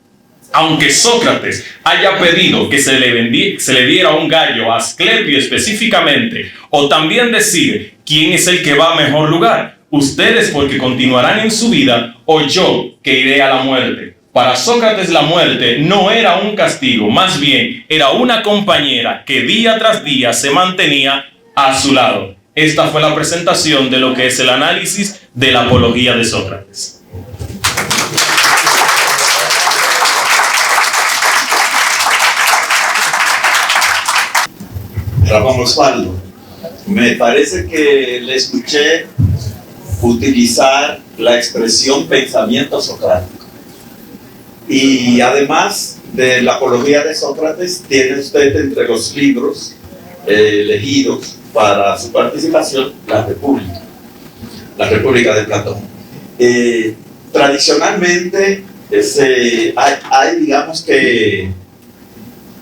Aunque Sócrates haya pedido que se le diera un gallo a Asclepio específicamente, o también decir quién es el que va a mejor lugar, ustedes porque continuarán en su vida, o yo que iré a la muerte. Para Sócrates la muerte no era un castigo, más bien era una compañera que día tras día se mantenía a su lado. Esta fue la presentación de lo que es el análisis de la apología de Sócrates. Ramón Osvaldo, me parece que le escuché utilizar la expresión pensamiento socrático. Y además de la apología de Sócrates, tiene usted entre los libros elegidos para su participación la República de Platón. Tradicionalmente hay digamos que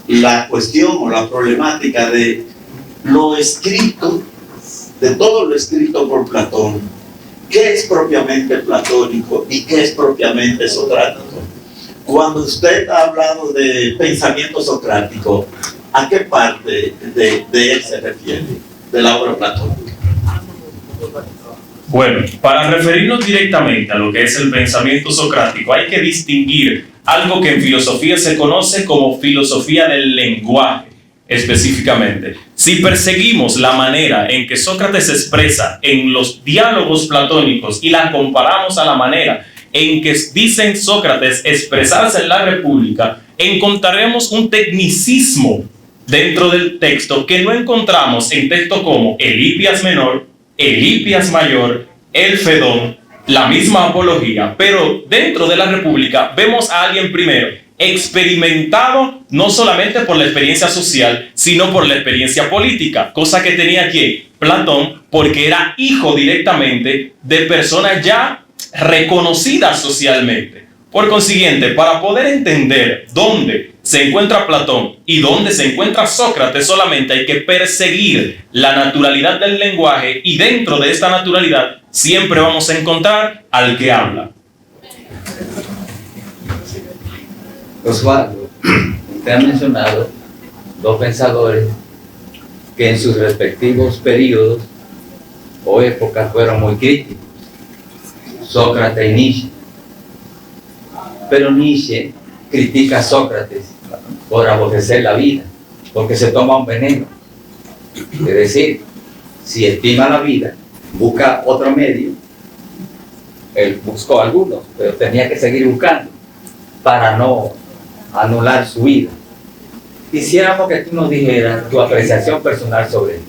la cuestión o la problemática de lo escrito, de todo lo escrito por Platón, ¿qué es propiamente platónico y qué es propiamente socrático? Cuando usted ha hablado de pensamiento socrático, ¿a qué parte de él se refiere, de la obra platónica? Bueno, para referirnos directamente a lo que es el pensamiento socrático, hay que distinguir algo que en filosofía se conoce como filosofía del lenguaje. Específicamente, si perseguimos la manera en que Sócrates se expresa en los diálogos platónicos y la comparamos a la manera en que dicen Sócrates expresarse en la República, encontraremos un tecnicismo dentro del texto que no encontramos en textos como el Hipias menor, el Hipias mayor, el Fedón, la misma apología. Pero dentro de la República vemos a alguien primero experimentado no solamente por la experiencia social, sino por la experiencia política, cosa que tenía aquí Platón, porque era hijo directamente de personas ya reconocidas socialmente. Por consiguiente, para poder entender dónde se encuentra Platón y dónde se encuentra Sócrates, solamente hay que perseguir la naturalidad del lenguaje, y dentro de esta naturalidad siempre vamos a encontrar al que habla. Osvaldo, usted ha mencionado 2 pensadores que en sus respectivos periodos o épocas fueron muy críticos, Sócrates y Nietzsche. Pero Nietzsche critica a Sócrates por aborrecer la vida, porque se toma un veneno. Es decir, si estima la vida, busca otro medio. Él buscó algunos, pero tenía que seguir buscando para no anular su vida. Quisiéramos que tú nos dijeras tu apreciación personal sobre él.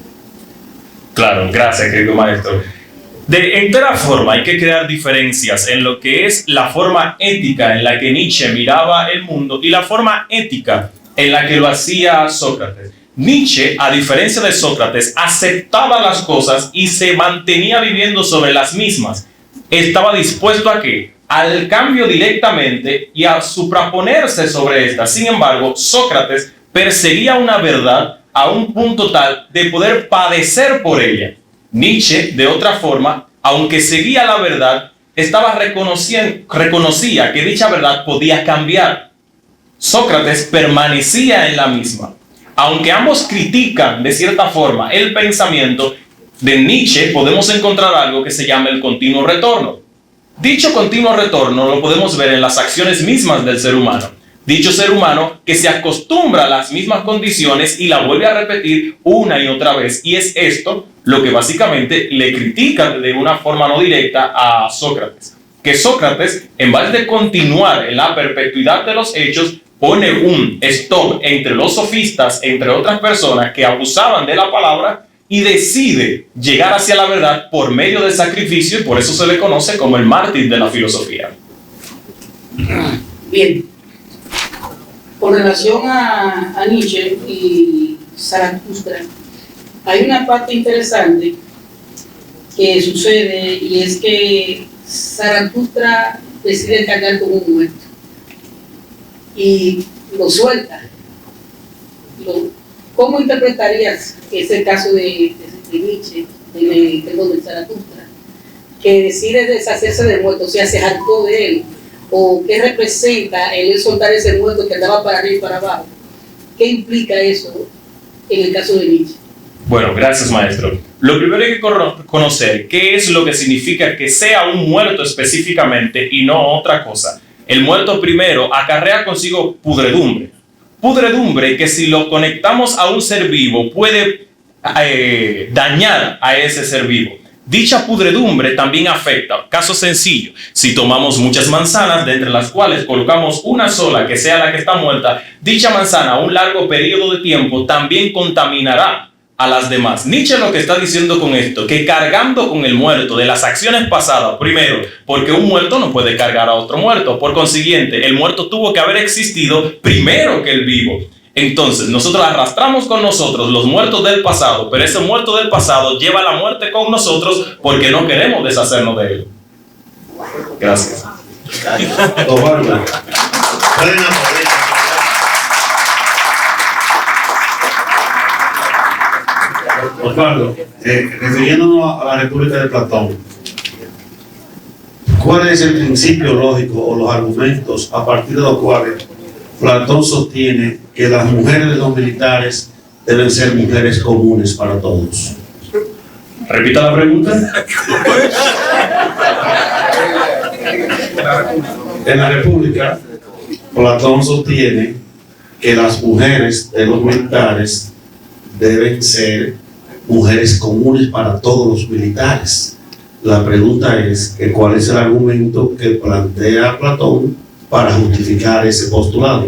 Claro, gracias, querido maestro. De entera forma hay que crear diferencias en lo que es la forma ética en la que Nietzsche miraba el mundo y la forma ética en la que lo hacía Sócrates. Nietzsche, a diferencia de Sócrates, aceptaba las cosas y se mantenía viviendo sobre las mismas. Estaba dispuesto a ¿qué? Al cambio directamente y a supraponerse sobre estas. Sin embargo, Sócrates perseguía una verdad a un punto tal de poder padecer por ella. Nietzsche, de otra forma, aunque seguía la verdad, reconocía que dicha verdad podía cambiar. Sócrates permanecía en la misma. Aunque ambos critican de cierta forma el pensamiento de Nietzsche, podemos encontrar algo que se llama el continuo retorno. Dicho continuo retorno lo podemos ver en las acciones mismas del ser humano. Dicho ser humano que se acostumbra a las mismas condiciones y la vuelve a repetir una y otra vez. Y es esto lo que básicamente le critica de una forma no directa a Sócrates. Que Sócrates, en vez de continuar en la perpetuidad de los hechos, pone un stop entre los sofistas, entre otras personas que abusaban de la palabra, y decide llegar hacia la verdad por medio del sacrificio, y por eso se le conoce como el mártir de la filosofía. Bien. Con relación a Nietzsche y Zaratustra, hay una parte interesante que sucede, y es que Zaratustra decide cargar con un muerto y lo suelta. ¿Cómo interpretarías ese caso de Nietzsche, de Zaratustra, que decide deshacerse del muerto, o sea, se hartó de él? ¿O qué representa el soltar ese muerto que andaba para arriba y para abajo? ¿Qué implica eso en el caso de Nietzsche? Bueno, gracias, maestro. Lo primero hay que conocer qué es lo que significa que sea un muerto específicamente y no otra cosa. El muerto primero acarrea consigo pudredumbre. Pudredumbre que si lo conectamos a un ser vivo puede dañar a ese ser vivo. Dicha pudredumbre también afecta. Caso sencillo, si tomamos muchas manzanas, de entre las cuales colocamos una sola que sea la que está muerta, dicha manzana a un largo periodo de tiempo también contaminará a las demás. Nietzsche lo que está diciendo con esto, que cargando con el muerto de las acciones pasadas, primero, porque un muerto no puede cargar a otro muerto, por consiguiente, el muerto tuvo que haber existido primero que el vivo. Entonces, nosotros arrastramos con nosotros los muertos del pasado, pero ese muerto del pasado lleva la muerte con nosotros porque no queremos deshacernos de él. Gracias. Osvaldo, Osvaldo, refiriéndonos a la República de Platón, ¿cuál es el principio lógico o los argumentos a partir de los cuales Platón sostiene que las mujeres de los militares deben ser mujeres comunes para todos? Repita la pregunta. En la República, Platón sostiene que las mujeres de los militares deben ser mujeres comunes para todos los militares. La pregunta es que ¿cuál es el argumento que plantea Platón para justificar ese postulado?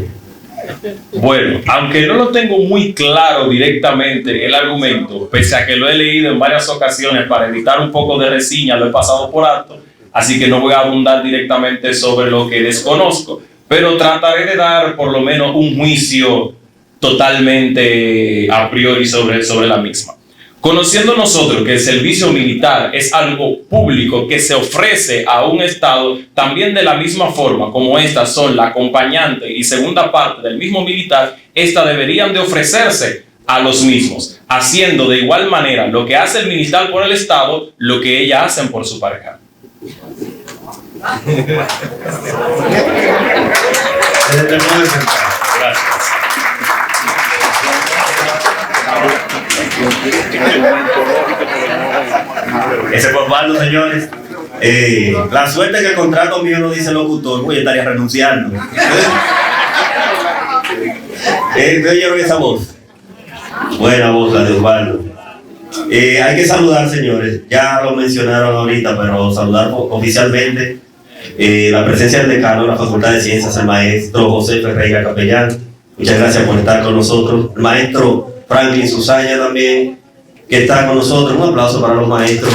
Bueno, aunque no lo tengo muy claro directamente el argumento, pese a que lo he leído en varias ocasiones para evitar un poco de reseña, lo he pasado por alto, así que no voy a abundar directamente sobre lo que desconozco, pero trataré de dar por lo menos un juicio totalmente a priori sobre la misma. Conociendo nosotros que el servicio militar es algo público que se ofrece a un Estado, también de la misma forma como estas son la acompañante y segunda parte del mismo militar, estas deberían de ofrecerse a los mismos, haciendo de igual manera lo que hace el militar por el Estado, lo que ellas hacen por su pareja. Gracias. Ese por Osvaldo, señores. La suerte que el contrato mío no dice locutor, pues yo estaría renunciando. ¿Oyeron esa voz? Buena voz la de Osvaldo. Hay que saludar, señores. Ya lo mencionaron ahorita, pero saludar oficialmente la presencia del decano de la Facultad de Ciencias, el maestro José Ferreira Capellán. Muchas gracias por estar con nosotros. El maestro Franklin Susaya también, que está con nosotros. Un aplauso para los maestros.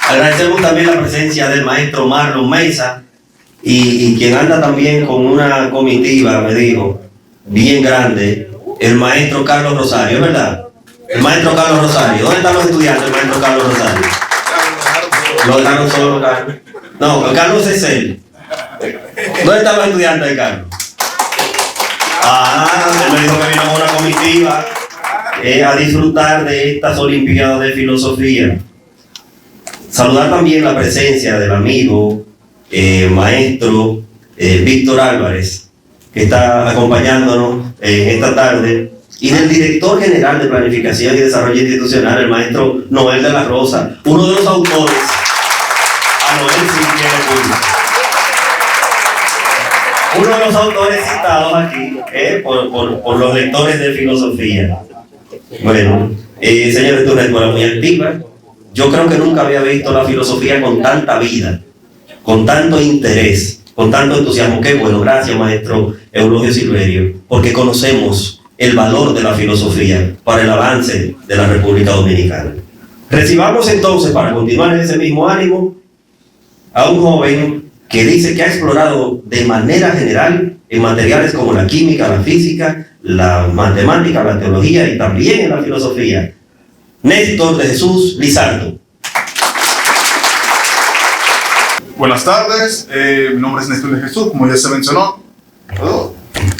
Agradecemos también la presencia del maestro Marlon Mesa, y quien anda también con una comitiva, me dijo, bien grande, el maestro Carlos Rosario, ¿es verdad? El maestro Carlos Rosario. ¿Dónde están los estudiantes del maestro Carlos Rosario? Lo dejaron solo, Carlos. No, Carlos es él. ¿Dónde están los estudiantes de Carlos? Él me dijo que vino con una comitiva a disfrutar de estas Olimpiadas de Filosofía. Saludar también la presencia del amigo, maestro Víctor Álvarez, que está acompañándonos esta tarde, y del director general de Planificación y Desarrollo Institucional, el maestro Noel de la Rosa, uno de los autores, a Noel sí quiere público. Uno de los autores citados aquí por los lectores de filosofía. Bueno, señores, tu lectura muy activa. Yo creo que nunca había visto la filosofía con tanta vida, con tanto interés, con tanto entusiasmo. Qué bueno, gracias maestro Eulogio Silverio, porque conocemos el valor de la filosofía para el avance de la República Dominicana. Recibamos entonces, para continuar en ese mismo ánimo, a un joven que dice que ha explorado de manera general en materiales como la química, la física, la matemática, la teología y también en la filosofía. Néstor de Jesús Lizardo. Buenas tardes, mi nombre es Néstor de Jesús, como ya se mencionó.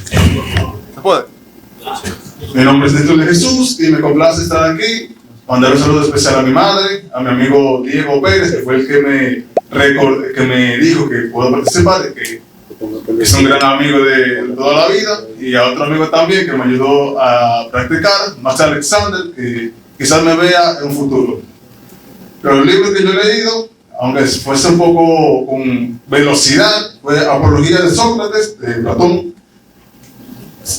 ¿Se puede? Mi nombre es Néstor de Jesús y me complace estar aquí. Mandar un saludo especial a mi madre, a mi amigo Diego Pérez, que fue el que me dijo que puedo participar, que es un gran amigo de toda la vida, y a otro amigo también que me ayudó a practicar, Max Alexander, que quizás me vea en un futuro. Pero el libro que yo he leído, aunque fuese un poco con velocidad, fue Apología de Sócrates, de Platón,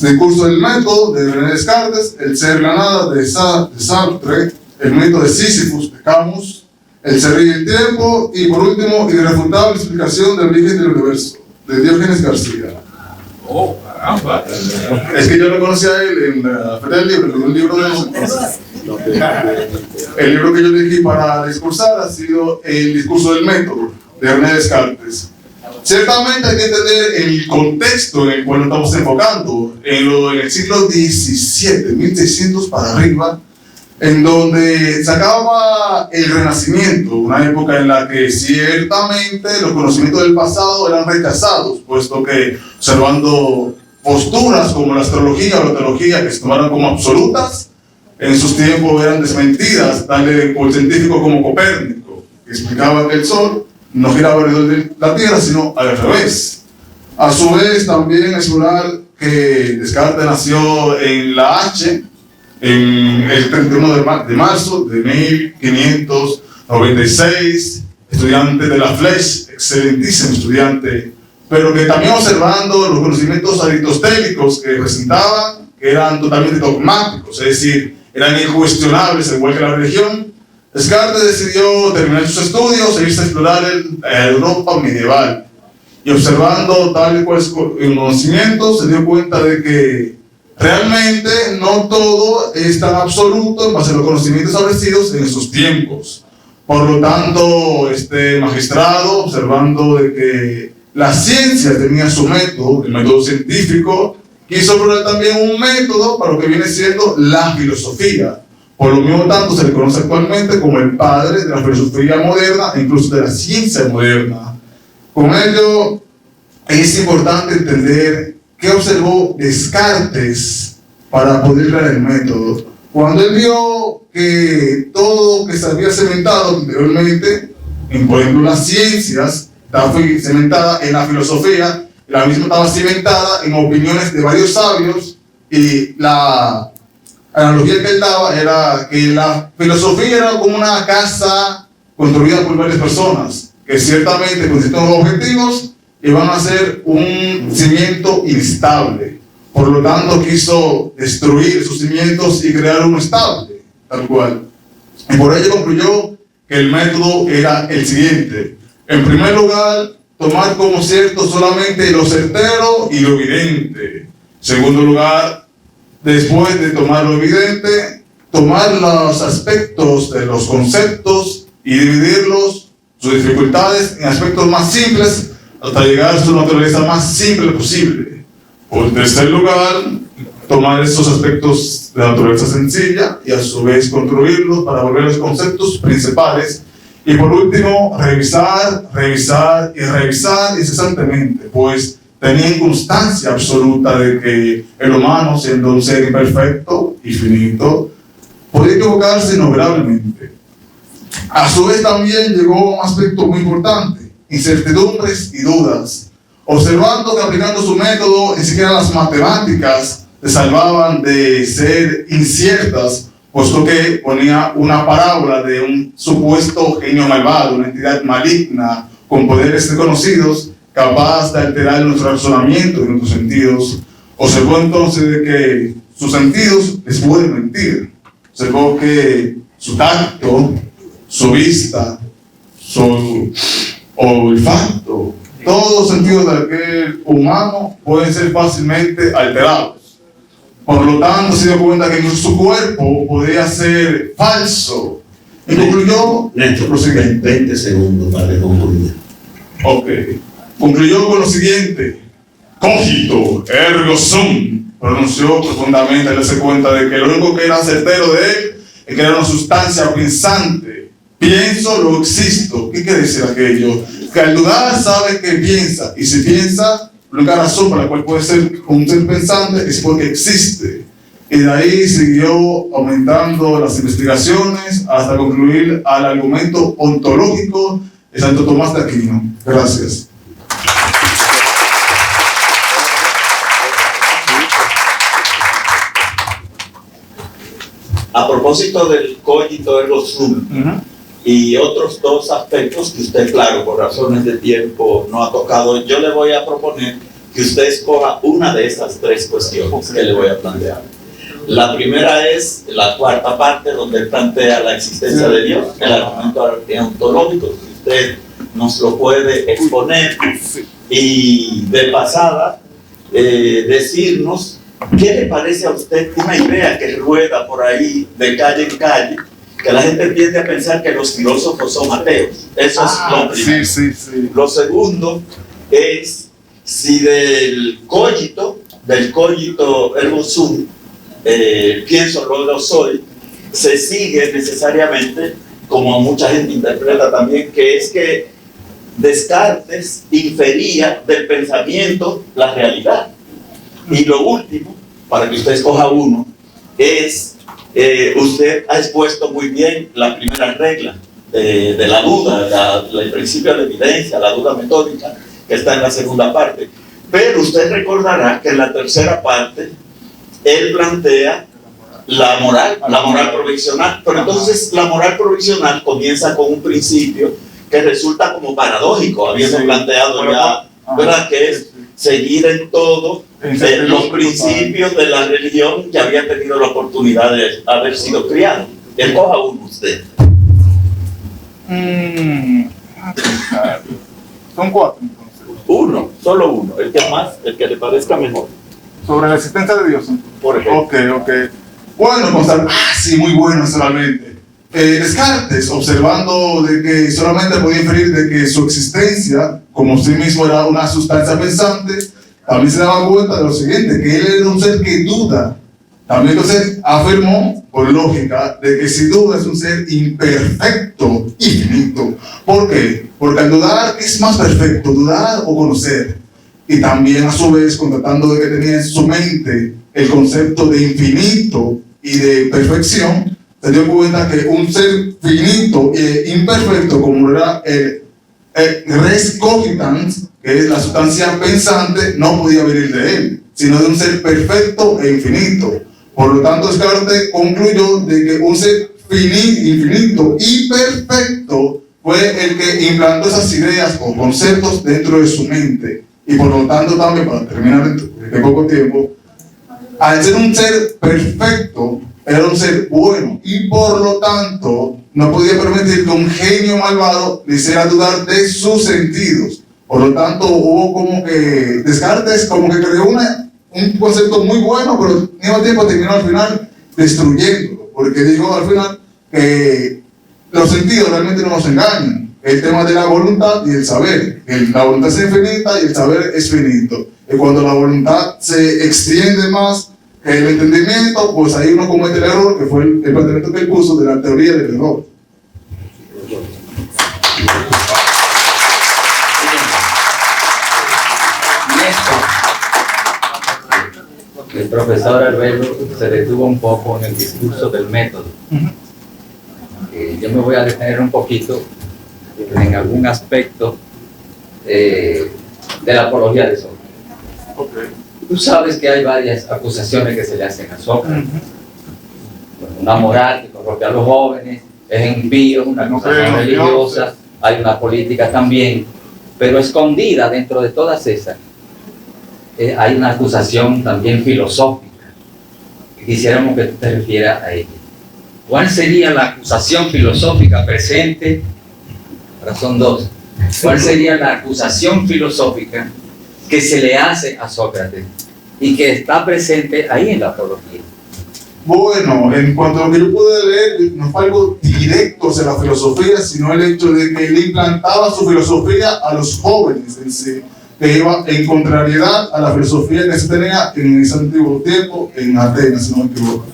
Discurso del método, de René Descartes, El ser y la nada, de Sartre, El mito de Sísifus, de Camus, El ser y el tiempo, y por último, Irrefutable explicación del origen del universo, de Diógenes García. ¡Oh, caramba! Es que yo lo conocí a él en la Feria del Libro, en un libro de los entonces. El libro que yo elegí para discursar ha sido El discurso del método, de René Descartes. Ciertamente hay que entender el contexto en el cual nos estamos enfocando, en el siglo XVII, 1600 para arriba, en donde se acaba el Renacimiento, una época en la que ciertamente los conocimientos del pasado eran rechazados, puesto que observando posturas como la astrología o la teología que se tomaron como absolutas, en sus tiempos eran desmentidas, tal por el científico como Copérnico, que explicaba que el Sol no giraba alrededor de la Tierra, sino al revés. A su vez, también explorar que Descartes nació en la H, en el 31 de marzo de 1596, estudiante de la Flesch, excelentísimo estudiante, pero que también observando los conocimientos aristotélicos que presentaban, que eran totalmente dogmáticos, es decir, eran incuestionables, igual que la religión. Descartes decidió terminar sus estudios e irse a explorar Europa medieval. Y observando tal y cual el conocimiento, se dio cuenta de que realmente no todo es tan absoluto en base a los conocimientos establecidos en esos tiempos. Por lo tanto, este magistrado, observando de que la ciencia tenía su método, el método científico, quiso probar también un método para lo que viene siendo la filosofía. Por lo mismo tanto se le conoce actualmente como el padre de la filosofía moderna e incluso de la ciencia moderna. Con ello es importante entender qué observó Descartes para poder crear el método. Cuando él vio que todo que se había cementado anteriormente, por ejemplo las ciencias, estaba cementada en la filosofía, la misma estaba cimentada en opiniones de varios sabios, y la analogía que él daba era que la filosofía era como una casa construida por varias personas, que ciertamente con ciertos objetivos iban a ser un cimiento inestable. Por lo tanto, quiso destruir esos cimientos y crear uno estable, tal cual. Y por ello concluyó que el método era el siguiente. En primer lugar, tomar como cierto solamente lo certero y lo evidente. En segundo lugar, después de tomar lo evidente, tomar los aspectos de los conceptos y dividirlos, sus dificultades, en aspectos más simples, hasta llegar a su naturaleza más simple posible. Por tercer lugar, tomar estos aspectos de la naturaleza sencilla y a su vez construirlos para volver a los conceptos principales. Y por último, revisar y revisar incesantemente, pues tenían constancia absoluta de que el humano, siendo un ser imperfecto y finito, podía equivocarse innumeravelmente. A su vez también llegó un aspecto muy importante: incertidumbres y dudas, observando que aplicando su método ni siquiera las matemáticas le salvaban de ser inciertas, puesto que ponía una parábola de un supuesto genio malvado, una entidad maligna con poderes desconocidos, capaz de alterar nuestro razonamiento y nuestros sentidos. Observó entonces de que sus sentidos les pueden mentir. Observó que su tacto, su vista, su olfato, todos los sentidos de aquel humano pueden ser fácilmente alterados. Por lo tanto, se dio cuenta que su cuerpo podía ser falso. Y concluyó... Néstor, 20 segundos para concluir. Ok. Concluyó con lo siguiente: cogito ergo sum. Pronunció profundamente al darse cuenta de que lo único que era certero de él es que era una sustancia pensante. Pienso, lo existo. ¿Qué quiere decir aquello? Que al dudar sabe que piensa, y si piensa, la única razón por la cual puede ser un ser pensante es porque existe. Y de ahí siguió aumentando las investigaciones hasta concluir al argumento ontológico de Santo Tomás de Aquino. Gracias. A propósito del cogito ergo sum y otros dos aspectos que usted, claro, por razones de tiempo no ha tocado, yo le voy a proponer que usted escoja una de estas tres cuestiones que le voy a plantear. La primera es la cuarta parte, donde él plantea la existencia de Dios, el argumento ontológico, si usted nos lo puede exponer, y de pasada decirnos qué le parece a usted una idea que rueda por ahí de calle en calle, que la gente tiende a pensar que los filósofos son ateos. Eso es lo primero. Lo segundo es si del cogito ergo sum, pienso, luego soy, se sigue necesariamente, como mucha gente interpreta también, que es que Descartes infería del pensamiento la realidad. Y lo último, para que usted escoja uno, es, usted ha expuesto muy bien la primera regla de la duda, el principio de evidencia, la duda metódica, que está en la segunda parte. Pero usted recordará que en la tercera parte él plantea la moral provisional. Pero entonces la moral provisional comienza con un principio que resulta como paradójico, habiendo planteado ya, ¿verdad?, que es seguir en todo los principios de la religión que había tenido la oportunidad de haber sido criado. Escoja uno usted. Son 4. Uno, solo uno, el que le parezca mejor. Sobre la existencia de Dios. Por ejemplo. Ok. Bueno, sí, muy bueno solamente. Descartes, observando de que solamente podía inferir de que su existencia, como sí mismo era una sustancia pensante, también se daba cuenta de lo siguiente, que él era un ser que duda. También entonces afirmó, por lógica, de que si duda es un ser imperfecto y finito. ¿Por qué? Porque al dudar, ¿qué es más perfecto? ¿Dudar o conocer? Y también a su vez, constatando de que tenía en su mente el concepto de infinito y de perfección, se dio cuenta que un ser finito e imperfecto, como era el res cogitans, que es la sustancia pensante, no podía venir de él, sino de un ser perfecto e infinito. Por lo tanto, Descartes concluyó de que un ser infinito y perfecto fue el que implantó esas ideas o conceptos dentro de su mente. Y por lo tanto también, para terminar en poco tiempo, al ser un ser perfecto, era un ser bueno, y por lo tanto no podía permitir que un genio malvado le hiciera dudar de sus sentidos. Por lo tanto, hubo como que Descartes como que creó un concepto muy bueno, pero al mismo tiempo terminó al final destruyéndolo, porque dijo al final que los sentidos realmente no nos engañan, el tema de la voluntad y el saber. La voluntad es infinita y el saber es finito. Y cuando la voluntad se extiende más que el entendimiento, pues ahí uno comete el error, que fue el planteamiento que él puso de la teoría del error. El profesor Alberto se detuvo un poco en el discurso del método. Yo me voy a detener un poquito en algún aspecto de la apología de Sócrates. Tú sabes que hay varias acusaciones que se le hacen a Sócrates. Una moral que corrompe a los jóvenes, es impío, una acusación religiosa, hay una política también, pero escondida dentro de todas esas hay una acusación también filosófica. Quisiéramos que tú te refieras a ella. ¿Cuál sería la acusación filosófica presente? Ahora son dos. ¿Cuál sería la acusación filosófica que se le hace a Sócrates y que está presente ahí en la apología? Bueno, en cuanto a lo que yo pude leer, no fue algo directo hacia la filosofía, sino el hecho de que él implantaba su filosofía a los jóvenes en sí, que iba en contrariedad a la filosofía que se tenía en ese antiguo tiempo en Atenas, si no me equivoco.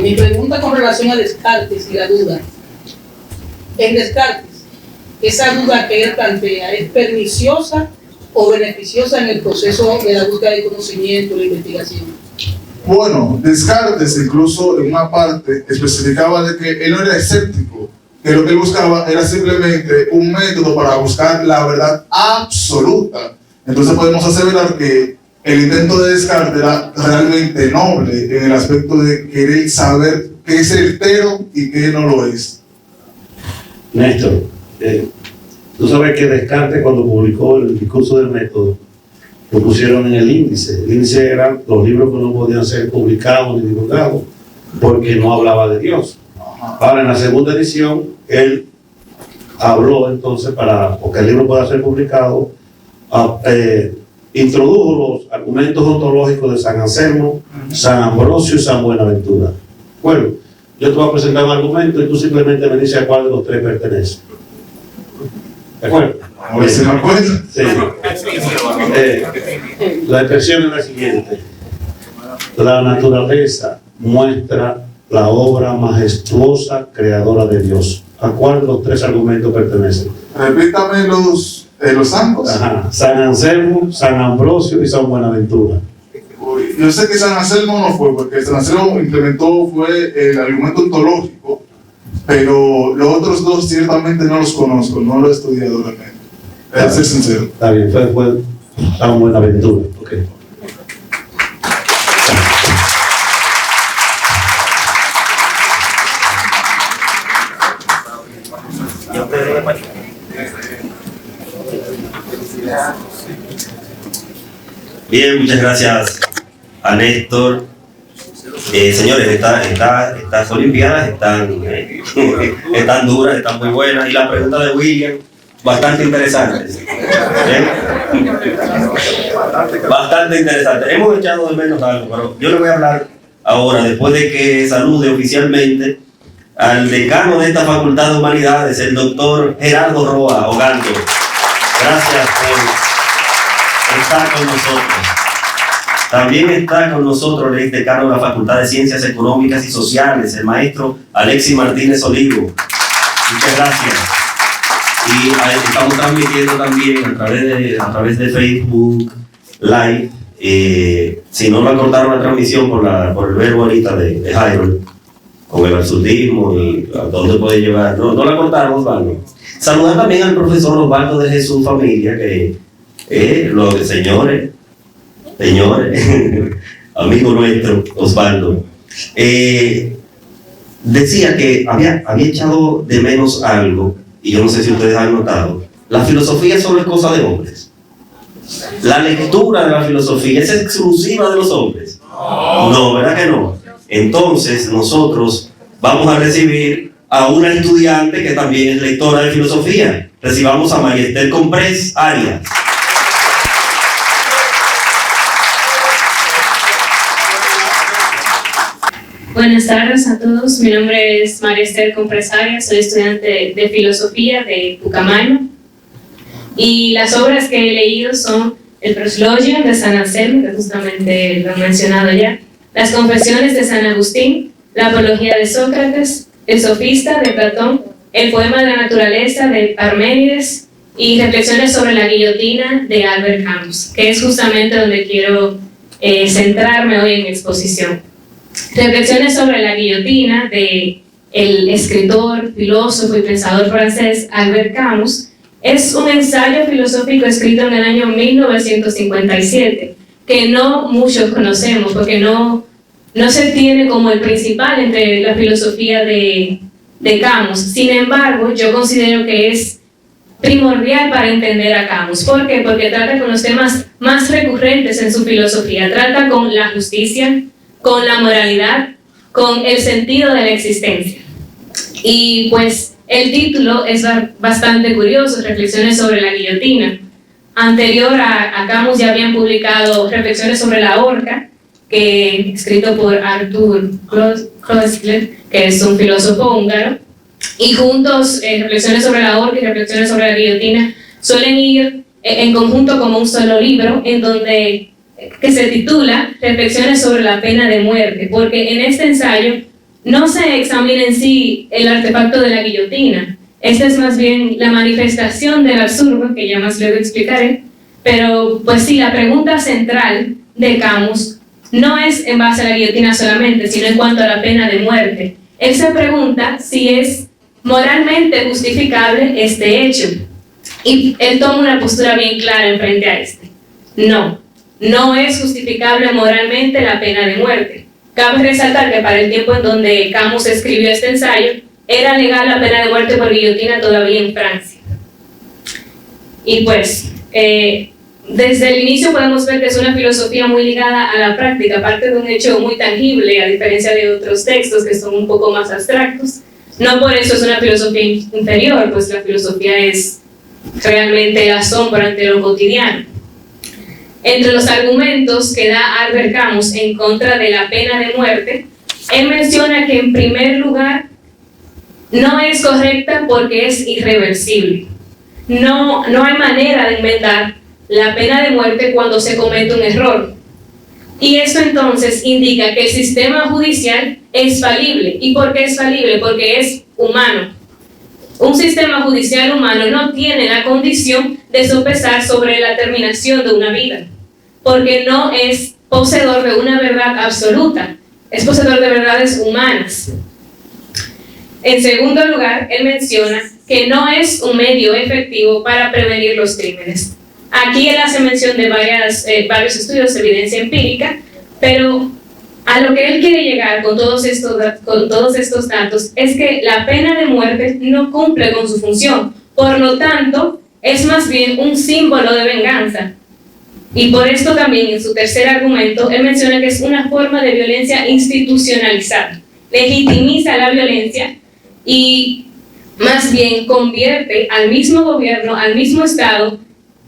Mi pregunta con relación a Descartes y la duda. En Descartes, ¿esa duda que él plantea es perniciosa o beneficiosa en el proceso de la búsqueda de conocimiento y la investigación? Bueno, Descartes incluso en una parte especificaba de que él no era escéptico, que lo que él buscaba era simplemente un método para buscar la verdad absoluta. Entonces podemos aseverar que el intento de Descartes era realmente noble en el aspecto de querer saber qué es certero y qué no lo es. Néstor, tú sabes que Descartes, cuando publicó el discurso del método, lo pusieron en el índice. El índice eran los libros que no podían ser publicados ni divulgados porque no hablaba de Dios. Ahora, en la segunda edición, él habló entonces porque el libro pueda ser publicado, introdujo los argumentos ontológicos de San Anselmo, San Ambrosio y San Buenaventura. Bueno, yo te voy a presentar un argumento y tú simplemente me dices a cuál de los tres pertenece. ¿De acuerdo? A ver si me acuerdo. Sí. La expresión es la siguiente: la naturaleza muestra la obra majestuosa creadora de Dios. ¿A cuál de los tres argumentos pertenecen? Repítame los santos. Ajá. San Anselmo, San Ambrosio y San Buenaventura. Yo sé que San Anselmo no fue, porque San Anselmo implementó fue el argumento ontológico, pero los otros dos ciertamente no los conozco, no lo he estudiado realmente. Para ser sincero. Está bien, fue San Buenaventura. Okay. Bien, muchas gracias a Néstor. Señores, estas Olimpiadas están duras, están muy buenas. Y la pregunta de William, bastante interesante. Bastante interesante. Hemos echado de menos algo, pero yo le voy a hablar ahora, después de que salude oficialmente al decano de esta Facultad de Humanidades, el doctor Gerardo Roa Ogando. Gracias por estar con nosotros. También está con nosotros el decano de la Facultad de Ciencias Económicas y Sociales, el maestro Alexis Martínez Olivo. Muchas gracias. Y estamos transmitiendo también a través de Facebook Live. Si no lo acortaron la transmisión por el verbo ahorita de Jairo, con el absurdismo y a dónde puede llevar. No la cortaron, Osvaldo. Saludar también al profesor Osvaldo de Jesús Familia, que los señores, amigo nuestro, Osvaldo, decía que había echado de menos algo, y yo no sé si ustedes han notado. La filosofía solo es cosa de hombres. La lectura de la filosofía es exclusiva de los hombres. No, ¿verdad que no? Entonces nosotros vamos a recibir a una estudiante que también es lectora de filosofía. Recibamos a María Esther Comprés Arias. Buenas tardes a todos. Mi nombre es María Esther Compresaria, soy estudiante de filosofía de Pucamayo. Y las obras que he leído son el Proslogium de San Anselmo, que justamente lo he mencionado ya, las Confesiones de San Agustín, la Apología de Sócrates, el Sofista de Platón, el Poema de la Naturaleza de Parménides y Reflexiones sobre la Guillotina de Albert Camus, que es justamente donde quiero centrarme hoy en mi exposición. Reflexiones sobre la guillotina de el escritor, filósofo y pensador francés Albert Camus es un ensayo filosófico escrito en el año 1957 que no muchos conocemos porque no se tiene como el principal entre la filosofía de Camus. Sin embargo, yo considero que es primordial para entender a Camus. ¿Por qué? Porque trata con los temas más recurrentes en su filosofía. Trata con la justicia, con la moralidad, con el sentido de la existencia. Y pues el título es bastante curioso, Reflexiones sobre la guillotina. Anterior a Camus ya habían publicado Reflexiones sobre la horca, escrito por Arthur Koestler, que es un filósofo húngaro, y juntos Reflexiones sobre la horca y Reflexiones sobre la guillotina suelen ir en conjunto como un solo libro, que se titula Reflexiones sobre la pena de muerte, porque en este ensayo no se examina en sí el artefacto de la guillotina. Esta es más bien la manifestación del absurdo, que ya más luego explicaré, pero pues sí, la pregunta central de Camus no es en base a la guillotina solamente, sino en cuanto a la pena de muerte. Él se pregunta si es moralmente justificable este hecho, y él toma una postura bien clara en frente a este. No es justificable moralmente la pena de muerte. Cabe resaltar que para el tiempo en donde Camus escribió este ensayo, era legal la pena de muerte por guillotina todavía en Francia. Y pues, desde el inicio podemos ver que es una filosofía muy ligada a la práctica, parte de un hecho muy tangible, a diferencia de otros textos que son un poco más abstractos. No por eso es una filosofía inferior, pues la filosofía es realmente el asombro ante lo cotidiano. Entre los argumentos que da Albert Camus en contra de la pena de muerte, él menciona que en primer lugar no es correcta porque es irreversible. No hay manera de inventar la pena de muerte cuando se comete un error. Y eso entonces indica que el sistema judicial es falible. ¿Y por qué es falible? Porque es humano. Un sistema judicial humano no tiene la condición de sopesar sobre la terminación de una vida, porque no es poseedor de una verdad absoluta, es poseedor de verdades humanas. En segundo lugar, él menciona que no es un medio efectivo para prevenir los crímenes. Aquí él hace mención de varios estudios de evidencia empírica, pero a lo que él quiere llegar con todos estos datos es que la pena de muerte no cumple con su función, por lo tanto, es más bien un símbolo de venganza. Y por esto también, en su tercer argumento, él menciona que es una forma de violencia institucionalizada, legitimiza la violencia y más bien convierte al mismo gobierno, al mismo Estado,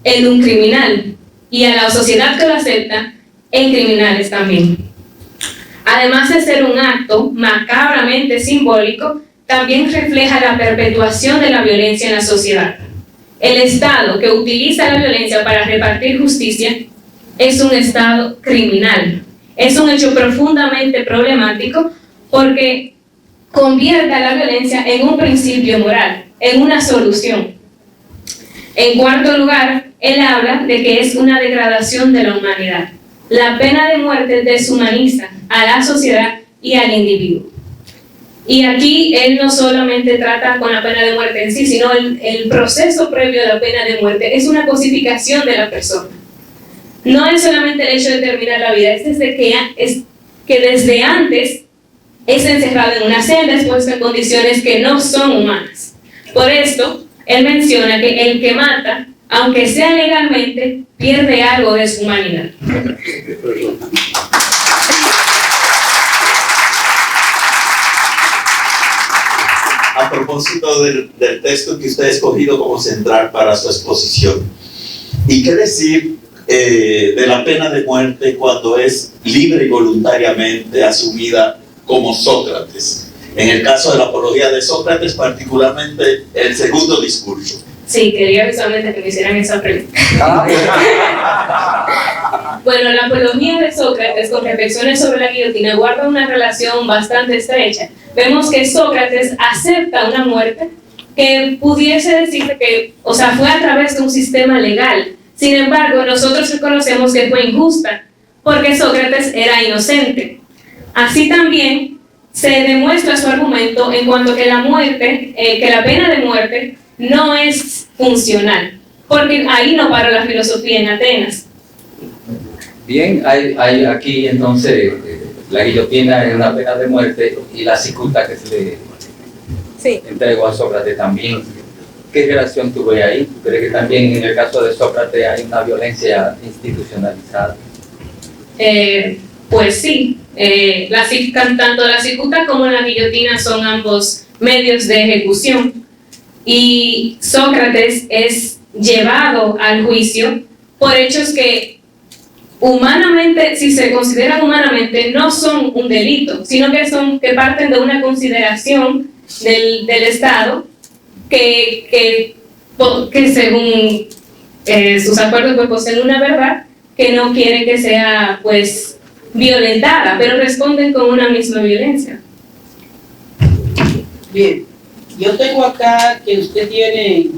en un criminal, y a la sociedad que lo acepta en criminales también. Además de ser un acto macabramente simbólico, también refleja la perpetuación de la violencia en la sociedad. El Estado que utiliza la violencia para repartir justicia es un Estado criminal. Es un hecho profundamente problemático porque convierte a la violencia en un principio moral, en una solución. En cuarto lugar, él habla de que es una degradación de la humanidad. La pena de muerte deshumaniza a la sociedad y al individuo. Y aquí él no solamente trata con la pena de muerte en sí, sino el proceso previo a la pena de muerte es una cosificación de la persona. No es solamente el hecho de terminar la vida, es que desde antes es encerrado en una celda, expuesto en condiciones que no son humanas. Por esto, él menciona que el que mata, aunque sea legalmente, pierde algo de su humanidad. A propósito del texto que usted ha escogido como central para su exposición, ¿y qué decir de la pena de muerte cuando es libre y voluntariamente asumida como Sócrates. En el caso de la apología de Sócrates, particularmente el segundo discurso. Sí, quería visualmente que me hicieran esa pregunta. Bueno, la apología de Sócrates con reflexiones sobre la guillotina guarda una relación bastante estrecha. Vemos que Sócrates acepta una muerte que pudiese decir que, o sea, fue a través de un sistema legal. Sin embargo, nosotros reconocemos que fue injusta, porque Sócrates era inocente. Así también se demuestra su argumento en cuanto que la muerte, que la pena de muerte no es funcional, porque ahí no paró la filosofía en Atenas. Bien, hay aquí entonces la guillotina es una pena de muerte y la cicuta que se le entregó a Sócrates también. ¿Qué relación tú ves ahí? ¿Tú crees que también en el caso de Sócrates hay una violencia institucionalizada? Pues sí, tanto la cicuta como la guillotina son ambos medios de ejecución. Y Sócrates es llevado al juicio por hechos que humanamente, si se consideran humanamente, no son un delito, sino que parten de una consideración del Estado que según sus acuerdos pues poseen una verdad que no quieren que sea pues violentada, pero responden con una misma violencia. Bien, yo tengo acá que usted tiene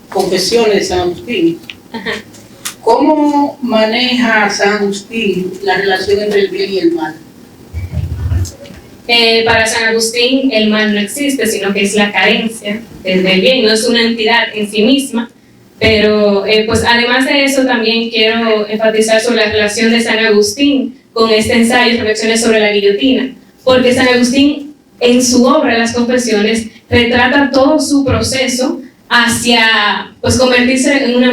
confesiones de San Agustín. Ajá. ¿Cómo maneja San Agustín la relación entre el bien y el mal? Para San Agustín el mal no existe, sino que es la carencia del bien, no es una entidad en sí misma. Pero pues además de eso también quiero enfatizar sobre la relación de San Agustín con este ensayo, Reflexiones sobre la guillotina, porque San Agustín en su obra Las Confesiones retrata todo su proceso hacia pues convertirse en una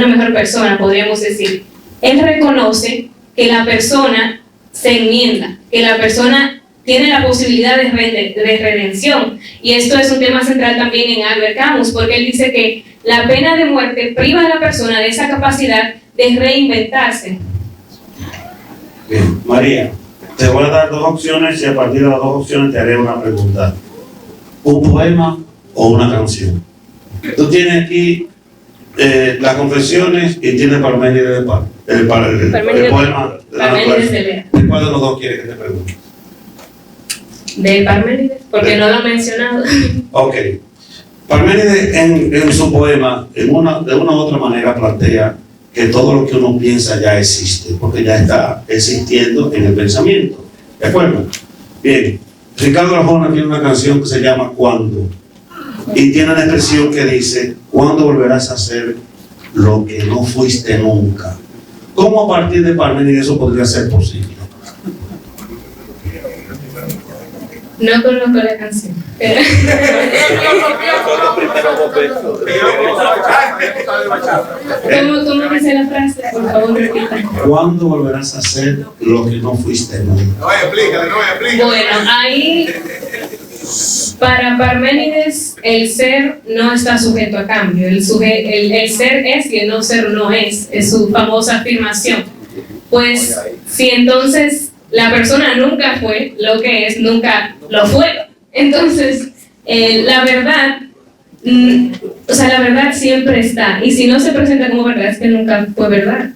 mejor persona, podríamos decir. Él reconoce que la persona se enmienda, que la persona tiene la posibilidad de redención, y esto es un tema central también en Albert Camus, porque él dice que la pena de muerte priva a la persona de esa capacidad de reinventarse. Bien, María, te voy a dar dos opciones y a partir de las dos opciones te haré una pregunta. ¿Un poema o una canción? Tú tienes aquí Las Confesiones y tienes Parménides el poema de la naturaleza. ¿De cuál de los dos quieres que te pregunte? De Parménides, porque no lo he mencionado. Ok. Parménides en su poema, de una u otra manera, plantea que todo lo que uno piensa ya existe, porque ya está existiendo en el pensamiento. ¿De acuerdo? Bien. Ricardo Arjona tiene una canción que se llama ¿Cuándo? Y tiene una expresión que dice: ¿cuándo volverás a ser lo que no fuiste nunca? ¿Cómo a partir de Parménides eso podría ser posible? No conozco la canción. ¿Cómo dice la frase? Por favor, repita. ¿Cuándo volverás a hacer lo que no fuiste nunca? Bueno, ahí para Parménides el ser no está sujeto a cambio. El ser es y el no ser no es su famosa afirmación. Pues si entonces la persona nunca fue lo que es, nunca lo fue. Entonces, la verdad, la verdad siempre está. Y si no se presenta como verdad, es que nunca fue verdad.